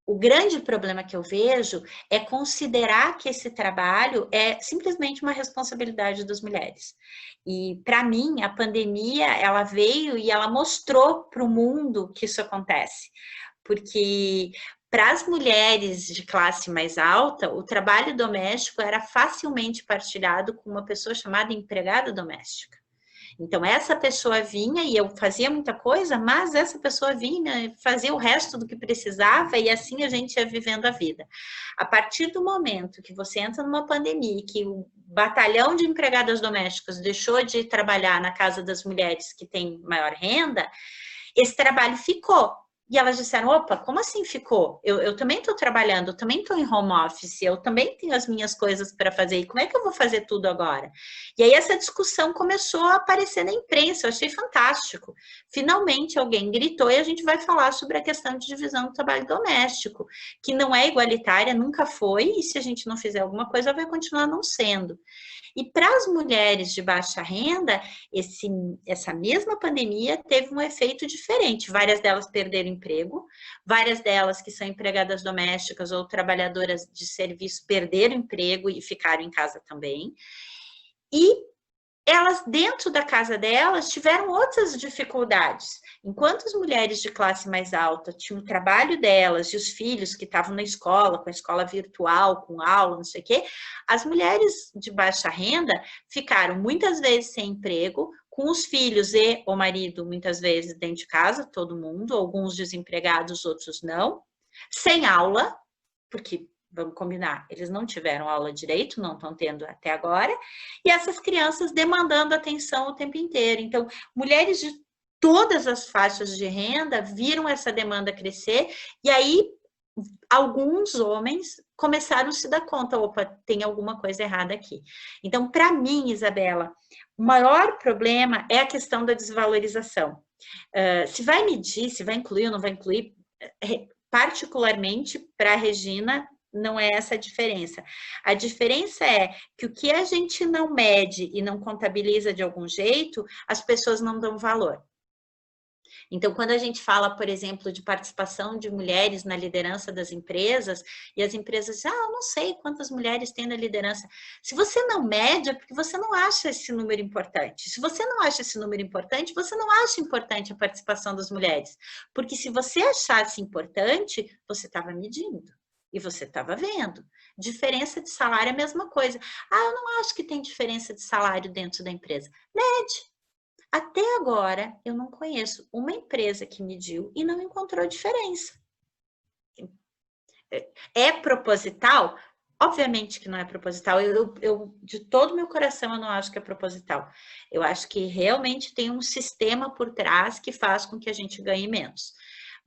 Speaker 2: o grande problema que eu vejo é considerar que esse trabalho é simplesmente uma responsabilidade das mulheres. E, para mim, a pandemia, ela veio e ela mostrou para o mundo que isso acontece. Porque para as mulheres de classe mais alta, o trabalho doméstico era facilmente partilhado com uma pessoa chamada empregada doméstica. Então, essa pessoa vinha e eu fazia muita coisa, mas essa pessoa vinha e fazia o resto do que precisava e assim a gente ia vivendo a vida. A partir do momento que você entra numa pandemia, que o batalhão de empregadas domésticas deixou de trabalhar na casa das mulheres que têm maior renda, esse trabalho ficou. E elas disseram, opa, como assim ficou? Eu também estou trabalhando, eu também estou em home office, eu também tenho as minhas coisas para fazer, e como é que eu vou fazer tudo agora? E aí essa discussão começou a aparecer na imprensa, eu achei fantástico. Finalmente alguém gritou e a gente vai falar sobre a questão de divisão do trabalho doméstico, que não é igualitária, nunca foi, e se a gente não fizer alguma coisa, vai continuar não sendo. E para as mulheres de baixa renda, essa mesma pandemia teve um efeito diferente. Várias delas perderam emprego, várias delas que são empregadas domésticas ou trabalhadoras de serviço perderam emprego e ficaram em casa também. E elas, dentro da casa delas, tiveram outras dificuldades. Enquanto as mulheres de classe mais alta tinham o trabalho delas e os filhos que estavam na escola, com a escola virtual, com aula, não sei o quê, as mulheres de baixa renda ficaram muitas vezes sem emprego, com os filhos e o marido muitas vezes dentro de casa, todo mundo, alguns desempregados, outros não, sem aula, porque vamos combinar, eles não tiveram aula direito, não estão tendo até agora, e essas crianças demandando atenção o tempo inteiro. Então, mulheres de todas as faixas de renda viram essa demanda crescer, e aí alguns homens começaram a se dar conta, opa, tem alguma coisa errada aqui. Então, para mim, Isabela, o maior problema é a questão da desvalorização. Se vai medir, se vai incluir ou não vai incluir, particularmente para a Regina, não é essa a diferença. A diferença é que o que a gente não mede e não contabiliza de algum jeito, as pessoas não dão valor. Então, quando a gente fala, por exemplo, de participação de mulheres na liderança das empresas, e as empresas dizem, eu não sei quantas mulheres tem na liderança. Se você não mede, é porque você não acha esse número importante. Se você não acha esse número importante, você não acha importante a participação das mulheres. Porque se você achasse importante, você estava medindo. E você estava vendo. Diferença de salário é a mesma coisa. Eu não acho que tem diferença de salário dentro da empresa. Mede. Até agora, eu não conheço uma empresa que mediu e não encontrou diferença. É proposital? Obviamente que não é proposital. De todo meu coração, eu não acho que é proposital. Eu acho que realmente tem um sistema por trás que faz com que a gente ganhe menos.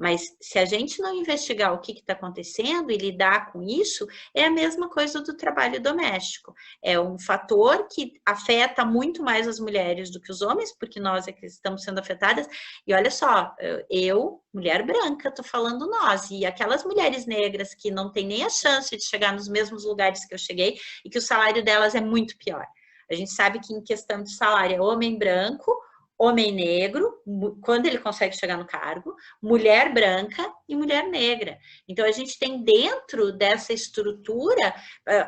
Speaker 2: Mas se a gente não investigar o que está acontecendo e lidar com isso, é a mesma coisa do trabalho doméstico. É um fator que afeta muito mais as mulheres do que os homens, porque nós é que estamos sendo afetadas. E olha só, eu, mulher branca, estou falando nós, e aquelas mulheres negras que não têm nem a chance de chegar nos mesmos lugares que eu cheguei e que o salário delas é muito pior. A gente sabe que em questão de salário é homem branco, homem negro, quando ele consegue chegar no cargo, mulher branca e mulher negra. Então, a gente tem dentro dessa estrutura,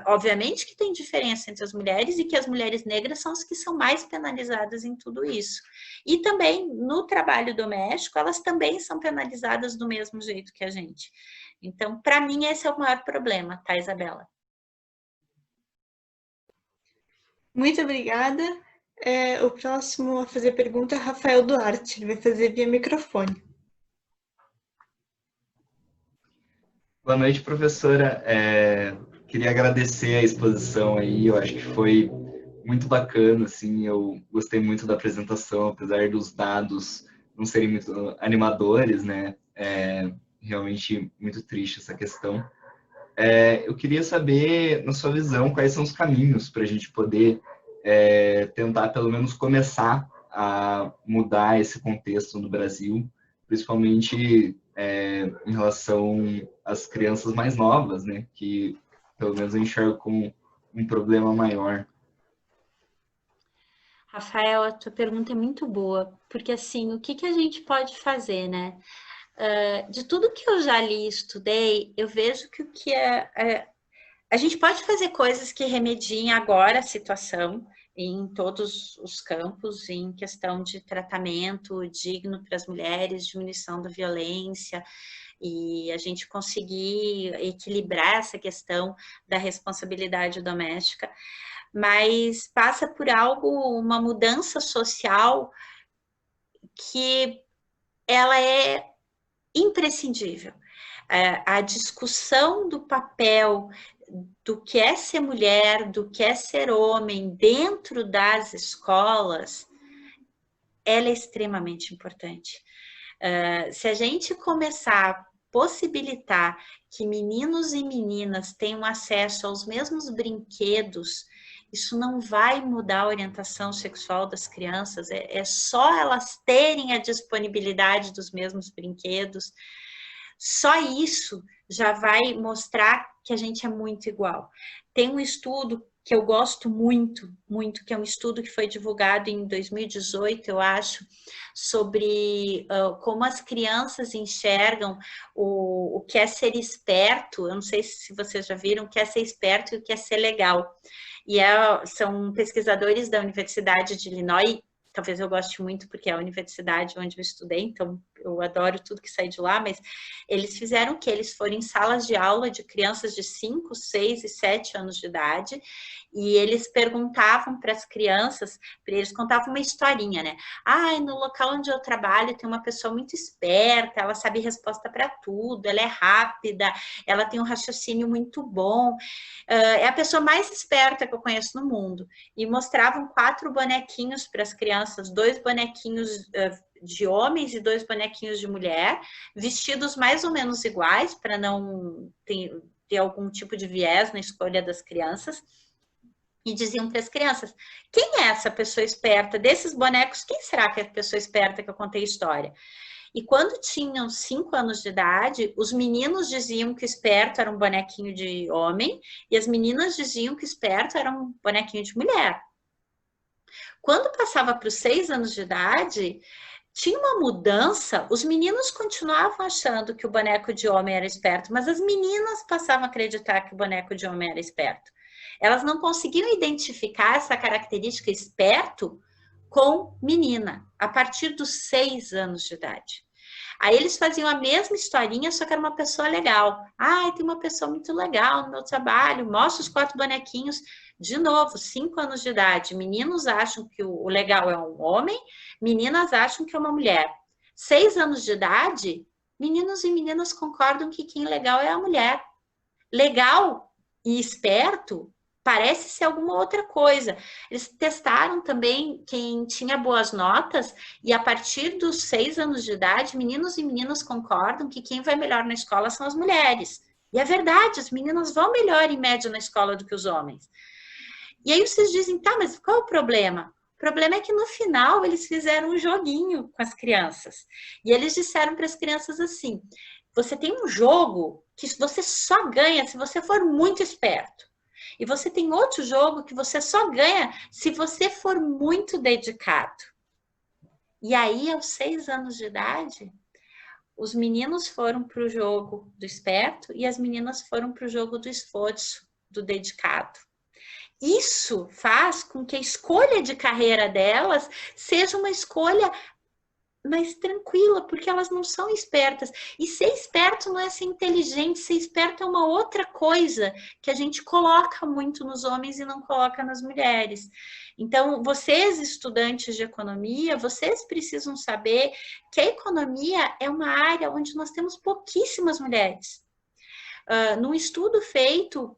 Speaker 2: obviamente que tem diferença entre as mulheres e que as mulheres negras são as que são mais penalizadas em tudo isso. E também, no trabalho doméstico, elas também são penalizadas do mesmo jeito que a gente. Então, para mim, esse é o maior problema, tá, Isabela?
Speaker 1: Muito obrigada. O próximo a fazer pergunta é Rafael Duarte, ele vai fazer via microfone.
Speaker 3: Boa noite, professora. Queria agradecer a exposição aí, eu acho que foi muito bacana, assim, eu gostei muito da apresentação, apesar dos dados não serem muito animadores, né? Realmente muito triste essa questão. Eu queria saber, na sua visão, quais são os caminhos para a gente poder tentar, pelo menos, começar a mudar esse contexto no Brasil, principalmente em relação às crianças mais novas, né? Que, pelo menos, eu enxergo como um problema maior.
Speaker 2: Rafael, a tua pergunta é muito boa, porque assim, o que que a gente pode fazer, né? De tudo que eu já li e estudei, eu vejo que o que a gente pode fazer coisas que remediem agora a situação em todos os campos, em questão de tratamento digno para as mulheres, diminuição da violência, e a gente conseguir equilibrar essa questão da responsabilidade doméstica, mas passa por algo, uma mudança social que ela é imprescindível. A discussão do papel do que é ser mulher, do que é ser homem dentro das escolas, ela é extremamente importante. Se a gente começar a possibilitar que meninos e meninas tenham acesso aos mesmos brinquedos, isso não vai mudar a orientação sexual das crianças, é só elas terem a disponibilidade dos mesmos brinquedos. Só isso já vai mostrar que a gente é muito igual. Tem um estudo que eu gosto muito, muito, que é um estudo que foi divulgado em 2018, eu acho, sobre como as crianças enxergam o que é ser esperto. Eu não sei se vocês já viram o que é ser esperto e o que é ser legal. E são pesquisadores da Universidade de Illinois. Talvez eu goste muito porque é a universidade onde eu estudei, então eu adoro tudo que sai de lá, mas eles fizeram o quê? Eles foram em salas de aula de crianças de 5, 6 e 7 anos de idade, e eles perguntavam para as crianças, eles contavam uma historinha, né? No local onde eu trabalho tem uma pessoa muito esperta, ela sabe resposta para tudo, ela é rápida, ela tem um raciocínio muito bom, é a pessoa mais esperta que eu conheço no mundo. E mostravam 4 bonequinhos para as crianças, 2 bonequinhos de homens e 2 bonequinhos de mulher, vestidos mais ou menos iguais, para não ter algum tipo de viés na escolha das crianças. E diziam para as crianças: quem é essa pessoa esperta? Desses bonecos, quem será que é a pessoa esperta que eu contei a história? E quando tinham 5 anos de idade, os meninos diziam que o esperto era um bonequinho de homem e as meninas diziam que o esperto era um bonequinho de mulher. Quando passava para os 6 anos de idade, tinha uma mudança, os meninos continuavam achando que o boneco de homem era esperto, mas as meninas passavam a acreditar que o boneco de homem era esperto. Elas não conseguiam identificar essa característica esperto com menina, a partir dos 6 anos de idade. Aí eles faziam a mesma historinha, só que era uma pessoa legal. Tem uma pessoa muito legal no meu trabalho, mostra os 4 bonequinhos. De novo, 5 anos de idade, meninos acham que o legal é um homem, meninas acham que é uma mulher. 6 anos de idade, meninos e meninas concordam que quem é legal é a mulher. Legal e esperto parece ser alguma outra coisa. Eles testaram também quem tinha boas notas e a partir dos 6 anos de idade, meninos e meninas concordam que quem vai melhor na escola são as mulheres. E é verdade, as meninas vão melhor em média na escola do que os homens. E aí vocês dizem, tá, mas qual é o problema? O problema é que no final eles fizeram um joguinho com as crianças. E eles disseram para as crianças assim: você tem um jogo que você só ganha se você for muito esperto. E você tem outro jogo que você só ganha se você for muito dedicado. E aí, aos 6 anos de idade, os meninos foram para o jogo do esperto e as meninas foram para o jogo do esforço, do dedicado. Isso faz com que a escolha de carreira delas seja uma escolha mais tranquila, porque elas não são espertas. E ser esperto não é ser inteligente, ser esperto é uma outra coisa que a gente coloca muito nos homens e não coloca nas mulheres. Então, vocês, estudantes de economia, vocês precisam saber que a economia é uma área onde nós temos pouquíssimas mulheres. Num estudo feito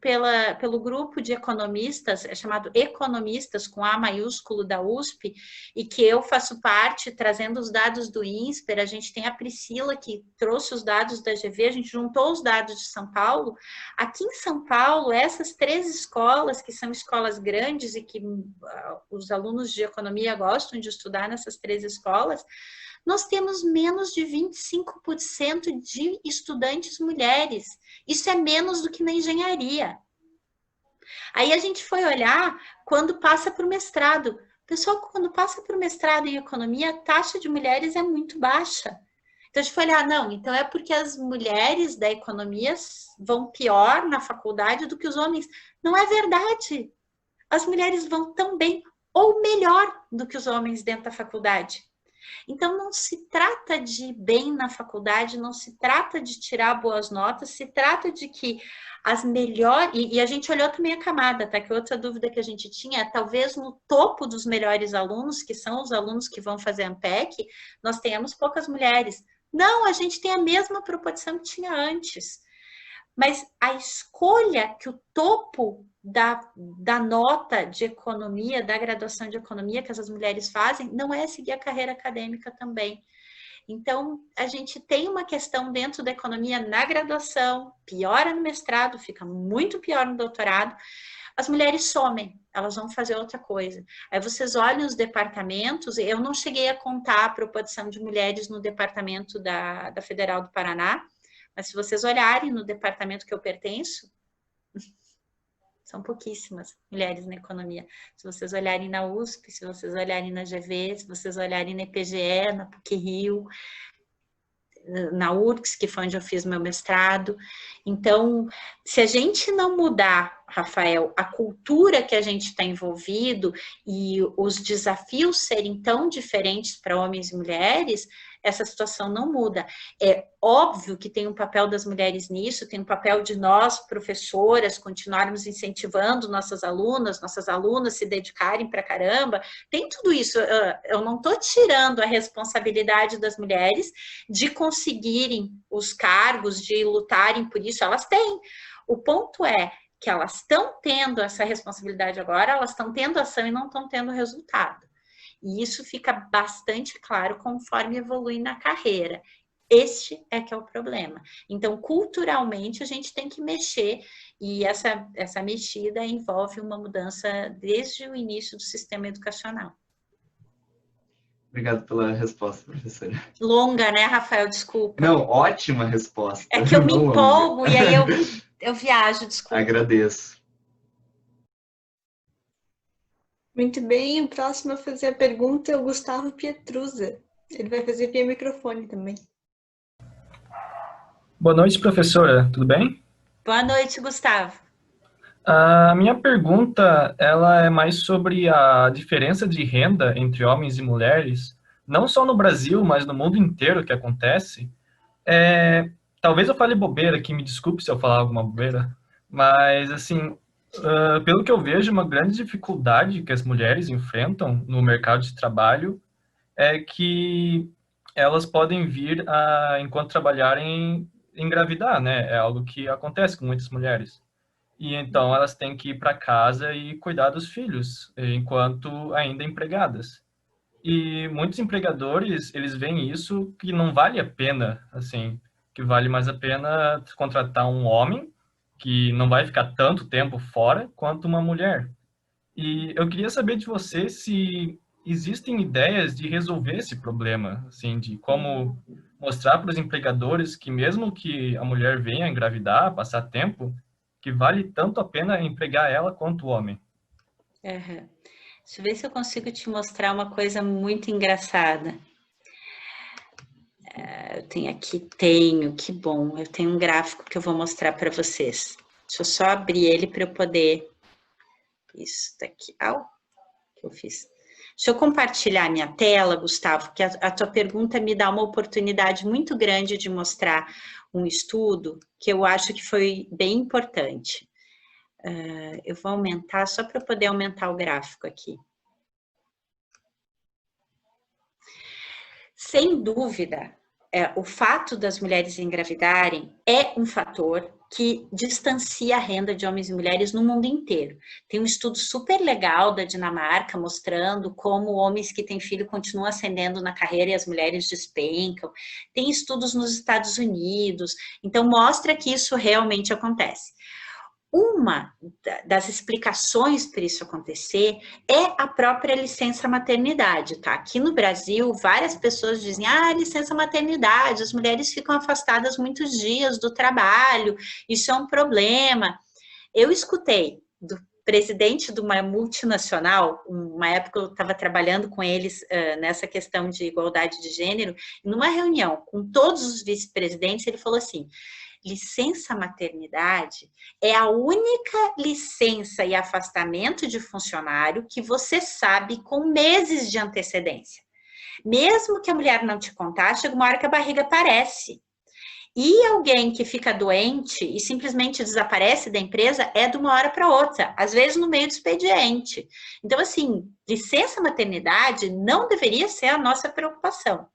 Speaker 2: pelo grupo de economistas, chamado Economistas, com A maiúsculo da USP, e que eu faço parte, trazendo os dados do INSPER, a gente tem a Priscila, que trouxe os dados da GV, a gente juntou os dados de São Paulo. Aqui em São Paulo, essas 3 escolas, que são escolas grandes e que os alunos de economia gostam de estudar nessas 3 escolas, nós temos menos de 25% de estudantes mulheres. Isso é menos do que na engenharia. Aí a gente foi olhar quando passa para o mestrado. Pessoal, quando passa para o mestrado em economia, a taxa de mulheres é muito baixa. Então a gente foi olhar, não, então é porque as mulheres da economia vão pior na faculdade do que os homens. Não é verdade. As mulheres vão tão bem ou melhor do que os homens dentro da faculdade. Então, não se trata de ir bem na faculdade, não se trata de tirar boas notas, se trata de que as melhores... E a gente olhou também a camada, tá? Que outra dúvida que a gente tinha é, talvez no topo dos melhores alunos, que são os alunos que vão fazer ANPEC, nós tenhamos poucas mulheres. Não, a gente tem a mesma proporção que tinha antes. Mas a escolha que o topo da nota de economia, da graduação de economia que essas mulheres fazem, não é seguir a carreira acadêmica também. Então, a gente tem uma questão dentro da economia na graduação, piora no mestrado, fica muito pior no doutorado, as mulheres somem, elas vão fazer outra coisa. Aí vocês olham os departamentos, eu não cheguei a contar a proporção de mulheres no departamento da Federal do Paraná, mas se vocês olharem no departamento que eu pertenço, são pouquíssimas mulheres na economia. Se vocês olharem na USP, se vocês olharem na GV, se vocês olharem na IPGE, na PUC-Rio, na URGS, que foi onde eu fiz meu mestrado. Então, se a gente não mudar, Rafael, a cultura que a gente está envolvido e os desafios serem tão diferentes para homens e mulheres, essa situação não muda. É óbvio que tem um papel das mulheres nisso, tem um papel de nós, professoras, continuarmos incentivando nossas alunas se dedicarem pra caramba, tem tudo isso. Eu não estou tirando a responsabilidade das mulheres de conseguirem os cargos, de lutarem por isso, elas têm. O ponto é que elas estão tendo essa responsabilidade agora, elas estão tendo ação e não estão tendo resultado. E isso fica bastante claro conforme evolui na carreira. Este é que é o problema. Então, culturalmente, a gente tem que mexer, e essa mexida envolve uma mudança desde o início do sistema educacional.
Speaker 3: Obrigado pela resposta, professora.
Speaker 2: Longa, né, Rafael? Desculpa.
Speaker 3: Não, ótima resposta.
Speaker 2: É que eu me empolgo e aí eu viajo, desculpa.
Speaker 3: Agradeço.
Speaker 1: Muito bem, o próximo a fazer a pergunta é o Gustavo Pietrusa. Ele vai fazer via microfone também.
Speaker 4: Boa noite, professora. Tudo bem?
Speaker 2: Boa noite, Gustavo.
Speaker 4: A minha pergunta, ela é mais sobre a diferença de renda entre homens e mulheres, não só no Brasil, mas no mundo inteiro que acontece. Talvez eu fale bobeira aqui, me desculpe se eu falar alguma bobeira, mas, assim, pelo que eu vejo, uma grande dificuldade que as mulheres enfrentam no mercado de trabalho é que elas podem vir, enquanto trabalharem, engravidar, né? É algo que acontece com muitas mulheres. E então elas têm que ir para casa e cuidar dos filhos, enquanto ainda empregadas. E muitos empregadores, eles veem isso que não vale a pena, assim, que vale mais a pena contratar um homem que não vai ficar tanto tempo fora quanto uma mulher. E eu queria saber de você se existem ideias de resolver esse problema, assim, de como mostrar para os empregadores que mesmo que a mulher venha engravidar, passar tempo, que vale tanto a pena empregar ela quanto o homem.
Speaker 2: Uhum. Deixa eu ver se eu consigo te mostrar uma coisa muito engraçada. Eu tenho aqui, que bom, eu tenho um gráfico que eu vou mostrar para vocês. Deixa eu só abrir ele para eu poder... Isso daqui, que eu fiz. Deixa eu compartilhar minha tela, Gustavo, que a tua pergunta me dá uma oportunidade muito grande de mostrar um estudo que eu acho que foi bem importante. Eu vou aumentar, só para poder aumentar o gráfico aqui. Sem dúvida, o fato das mulheres engravidarem é um fator que distancia a renda de homens e mulheres no mundo inteiro. Tem um estudo super legal da Dinamarca mostrando como homens que têm filho continuam ascendendo na carreira e as mulheres despencam. Tem estudos nos Estados Unidos, então mostra que isso realmente acontece. Uma das explicações para isso acontecer é a própria licença maternidade, tá? Aqui no Brasil, várias pessoas dizem, licença maternidade, as mulheres ficam afastadas muitos dias do trabalho, isso é um problema. Eu escutei do presidente de uma multinacional, uma época eu estava trabalhando com eles nessa questão de igualdade de gênero, numa reunião com todos os vice-presidentes, ele falou assim, licença maternidade é a única licença e afastamento de funcionário que você sabe com meses de antecedência. Mesmo que a mulher não te contar, chega uma hora que a barriga aparece. E alguém que fica doente e simplesmente desaparece da empresa é de uma hora para outra, às vezes no meio do expediente. Então, assim, licença maternidade não deveria ser a nossa preocupação.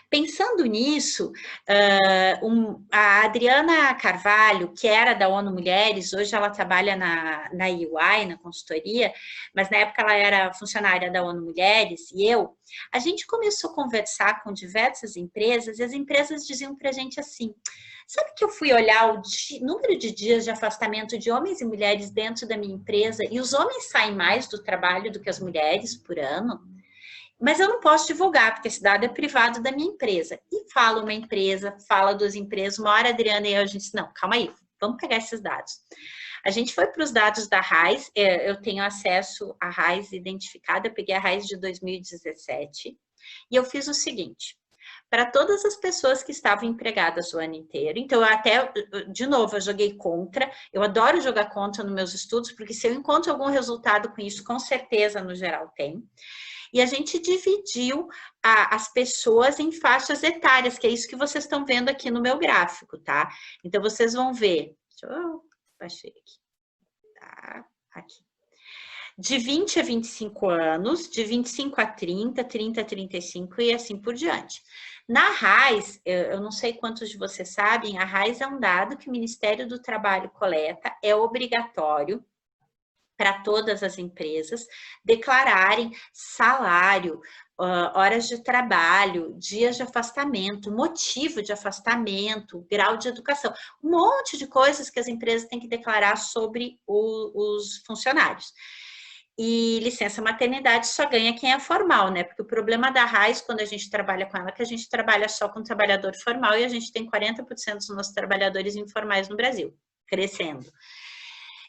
Speaker 2: Pensando nisso, a Adriana Carvalho, que era da ONU Mulheres, hoje ela trabalha na EY, na consultoria, mas na época ela era funcionária da ONU Mulheres, e a gente começou a conversar com diversas empresas, e as empresas diziam para a gente assim, sabe que eu fui olhar o número de dias de afastamento de homens e mulheres dentro da minha empresa, e os homens saem mais do trabalho do que as mulheres por ano? Mas eu não posso divulgar, porque esse dado é privado da minha empresa. E fala uma empresa, fala duas empresas, uma hora a Adriana e eu, a gente disse, não, calma aí, vamos pegar esses dados. A gente foi para os dados da RAIS, eu tenho acesso à RAIS identificada, eu peguei a RAIS de 2017, e eu fiz o seguinte, para todas as pessoas que estavam empregadas o ano inteiro, então eu até, de novo, eu joguei contra, eu adoro jogar contra nos meus estudos, porque se eu encontro algum resultado com isso, com certeza, no geral, tem. E a gente dividiu as pessoas em faixas etárias, que é isso que vocês estão vendo aqui no meu gráfico, tá? Então, vocês vão ver... Deixa eu baixar aqui. Tá, aqui. De 20 a 25 anos, de 25 a 30, 30 a 35 e assim por diante. Na RAIS, eu não sei quantos de vocês sabem, a RAIS é um dado que o Ministério do Trabalho coleta, é obrigatório, para todas as empresas declararem salário, horas de trabalho, dias de afastamento, motivo de afastamento, grau de educação, um monte de coisas que as empresas têm que declarar sobre os funcionários. E licença maternidade só ganha quem é formal, né? Porque o problema da RAIS, quando a gente trabalha com ela, é que a gente trabalha só com trabalhador formal e a gente tem 40% dos nossos trabalhadores informais no Brasil, crescendo.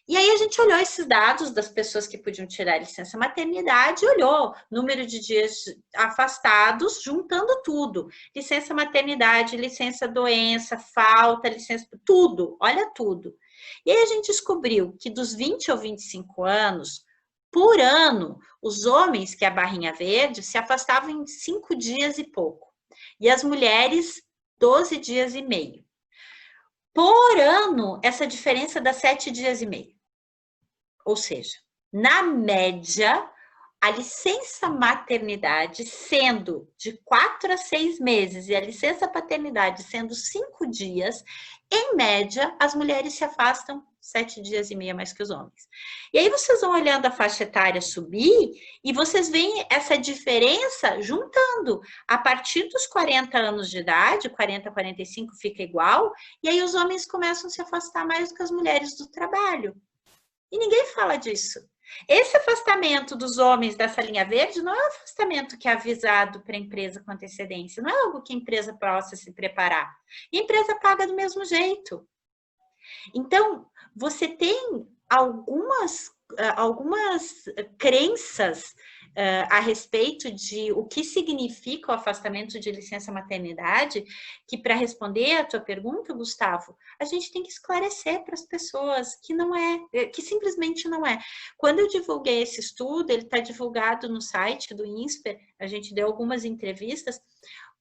Speaker 2: E aí a gente olhou esses dados das pessoas que podiam tirar licença maternidade, olhou número de dias afastados, juntando tudo. Licença maternidade, licença doença, falta, licença, tudo, olha tudo. E aí a gente descobriu que dos 20 ou 25 anos, por ano, os homens, que é a barrinha verde, se afastavam em 5 dias e pouco. E as mulheres, 12 dias e meio. Por ano, essa diferença dá 7 dias e meio. Ou seja, na média, a licença maternidade sendo de 4 a 6 meses e a licença paternidade sendo 5 dias, em média, as mulheres se afastam 7 dias e meio mais que os homens. E aí vocês vão olhando a faixa etária subir e vocês veem essa diferença juntando. A partir dos 40 anos de idade, 40 a 45 fica igual, e aí os homens começam a se afastar mais do que as mulheres do trabalho. E ninguém fala disso. Esse afastamento dos homens dessa linha verde não é um afastamento que é avisado para a empresa com antecedência, não é algo que a empresa possa se preparar. E a empresa paga do mesmo jeito. Então, você tem algumas crenças a respeito de o que significa o afastamento de licença maternidade, que para responder a tua pergunta, Gustavo, a gente tem que esclarecer para as pessoas que não que simplesmente não é. Quando eu divulguei esse estudo, ele está divulgado no site do INSPER, a gente deu algumas entrevistas,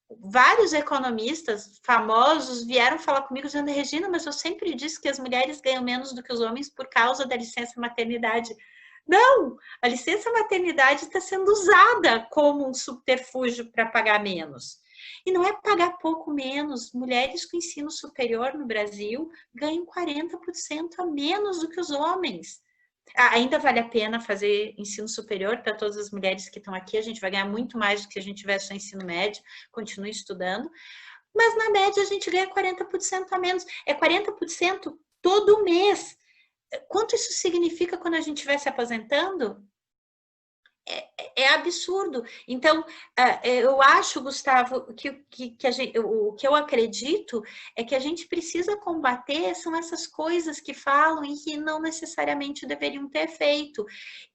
Speaker 2: vários economistas famosos vieram falar comigo dizendo, Regina, mas eu sempre disse que as mulheres ganham menos do que os homens por causa da licença maternidade. Não, a licença maternidade está sendo usada como um subterfúgio para pagar menos. E não é pagar pouco menos. Mulheres com ensino superior no Brasil ganham 40% a menos do que os homens. Ainda vale a pena fazer ensino superior para todas as mulheres que estão aqui. A gente vai ganhar muito mais do que se a gente tivesse só ensino médio. Continue estudando. Mas, na média, a gente ganha 40% a menos. É 40% todo mês. Quanto isso significa quando a gente estiver se aposentando? É absurdo. Então, eu acho, Gustavo, que o que eu acredito é que a gente precisa combater são essas coisas que falam e que não necessariamente deveriam ter feito.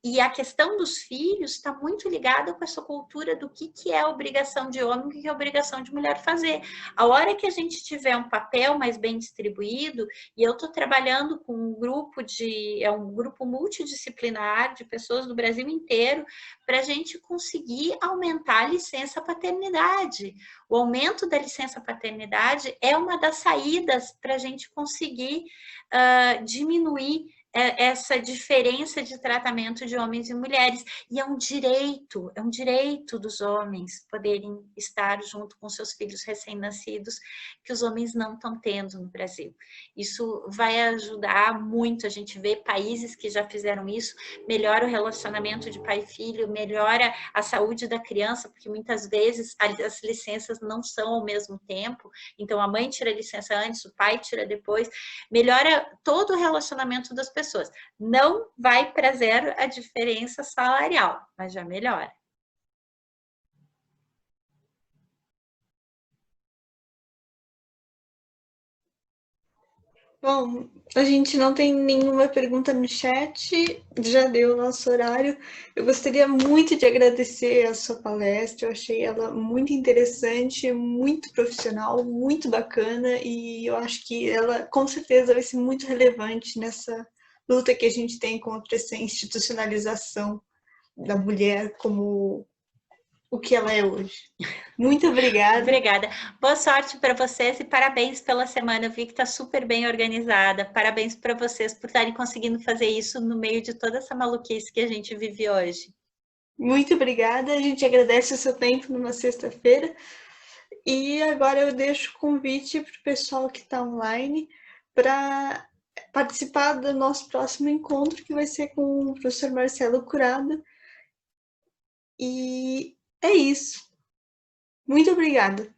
Speaker 2: E a questão dos filhos está muito ligada com essa cultura do que é obrigação de homem e o que é obrigação de mulher fazer. A hora que a gente tiver um papel mais bem distribuído, e eu estou trabalhando com um grupo um grupo multidisciplinar de pessoas do Brasil inteiro, para a gente conseguir aumentar a licença paternidade. O aumento da licença paternidade é uma das saídas para a gente conseguir diminuir essa diferença de tratamento de homens e mulheres. E é um direito dos homens poderem estar junto com seus filhos recém-nascidos, que os homens não estão tendo no Brasil. Isso vai ajudar muito. A gente vê países que já fizeram isso, melhora o relacionamento de pai e filho, melhora a saúde da criança, porque muitas vezes as licenças não são ao mesmo tempo, então a mãe tira a licença antes, o pai tira depois, melhora todo o relacionamento das pessoas. Não vai para zero a diferença salarial, mas já melhora.
Speaker 1: Bom, a gente não tem nenhuma pergunta no chat, já deu o nosso horário. Eu gostaria muito de agradecer a sua palestra, eu achei ela muito interessante, muito profissional, muito bacana, e eu acho que ela com certeza vai ser muito relevante nessa luta que a gente tem contra essa institucionalização da mulher como o que ela é hoje. Muito obrigada.
Speaker 2: Obrigada. Boa sorte para vocês e parabéns pela semana. Eu vi que está super bem organizada. Parabéns para vocês por estarem conseguindo fazer isso no meio de toda essa maluquice que a gente vive hoje.
Speaker 1: Muito obrigada. A gente agradece o seu tempo numa sexta-feira. E agora eu deixo o convite para o pessoal que está online para participar do nosso próximo encontro, que vai ser com o professor Marcelo Curado. E é isso. Muito obrigada.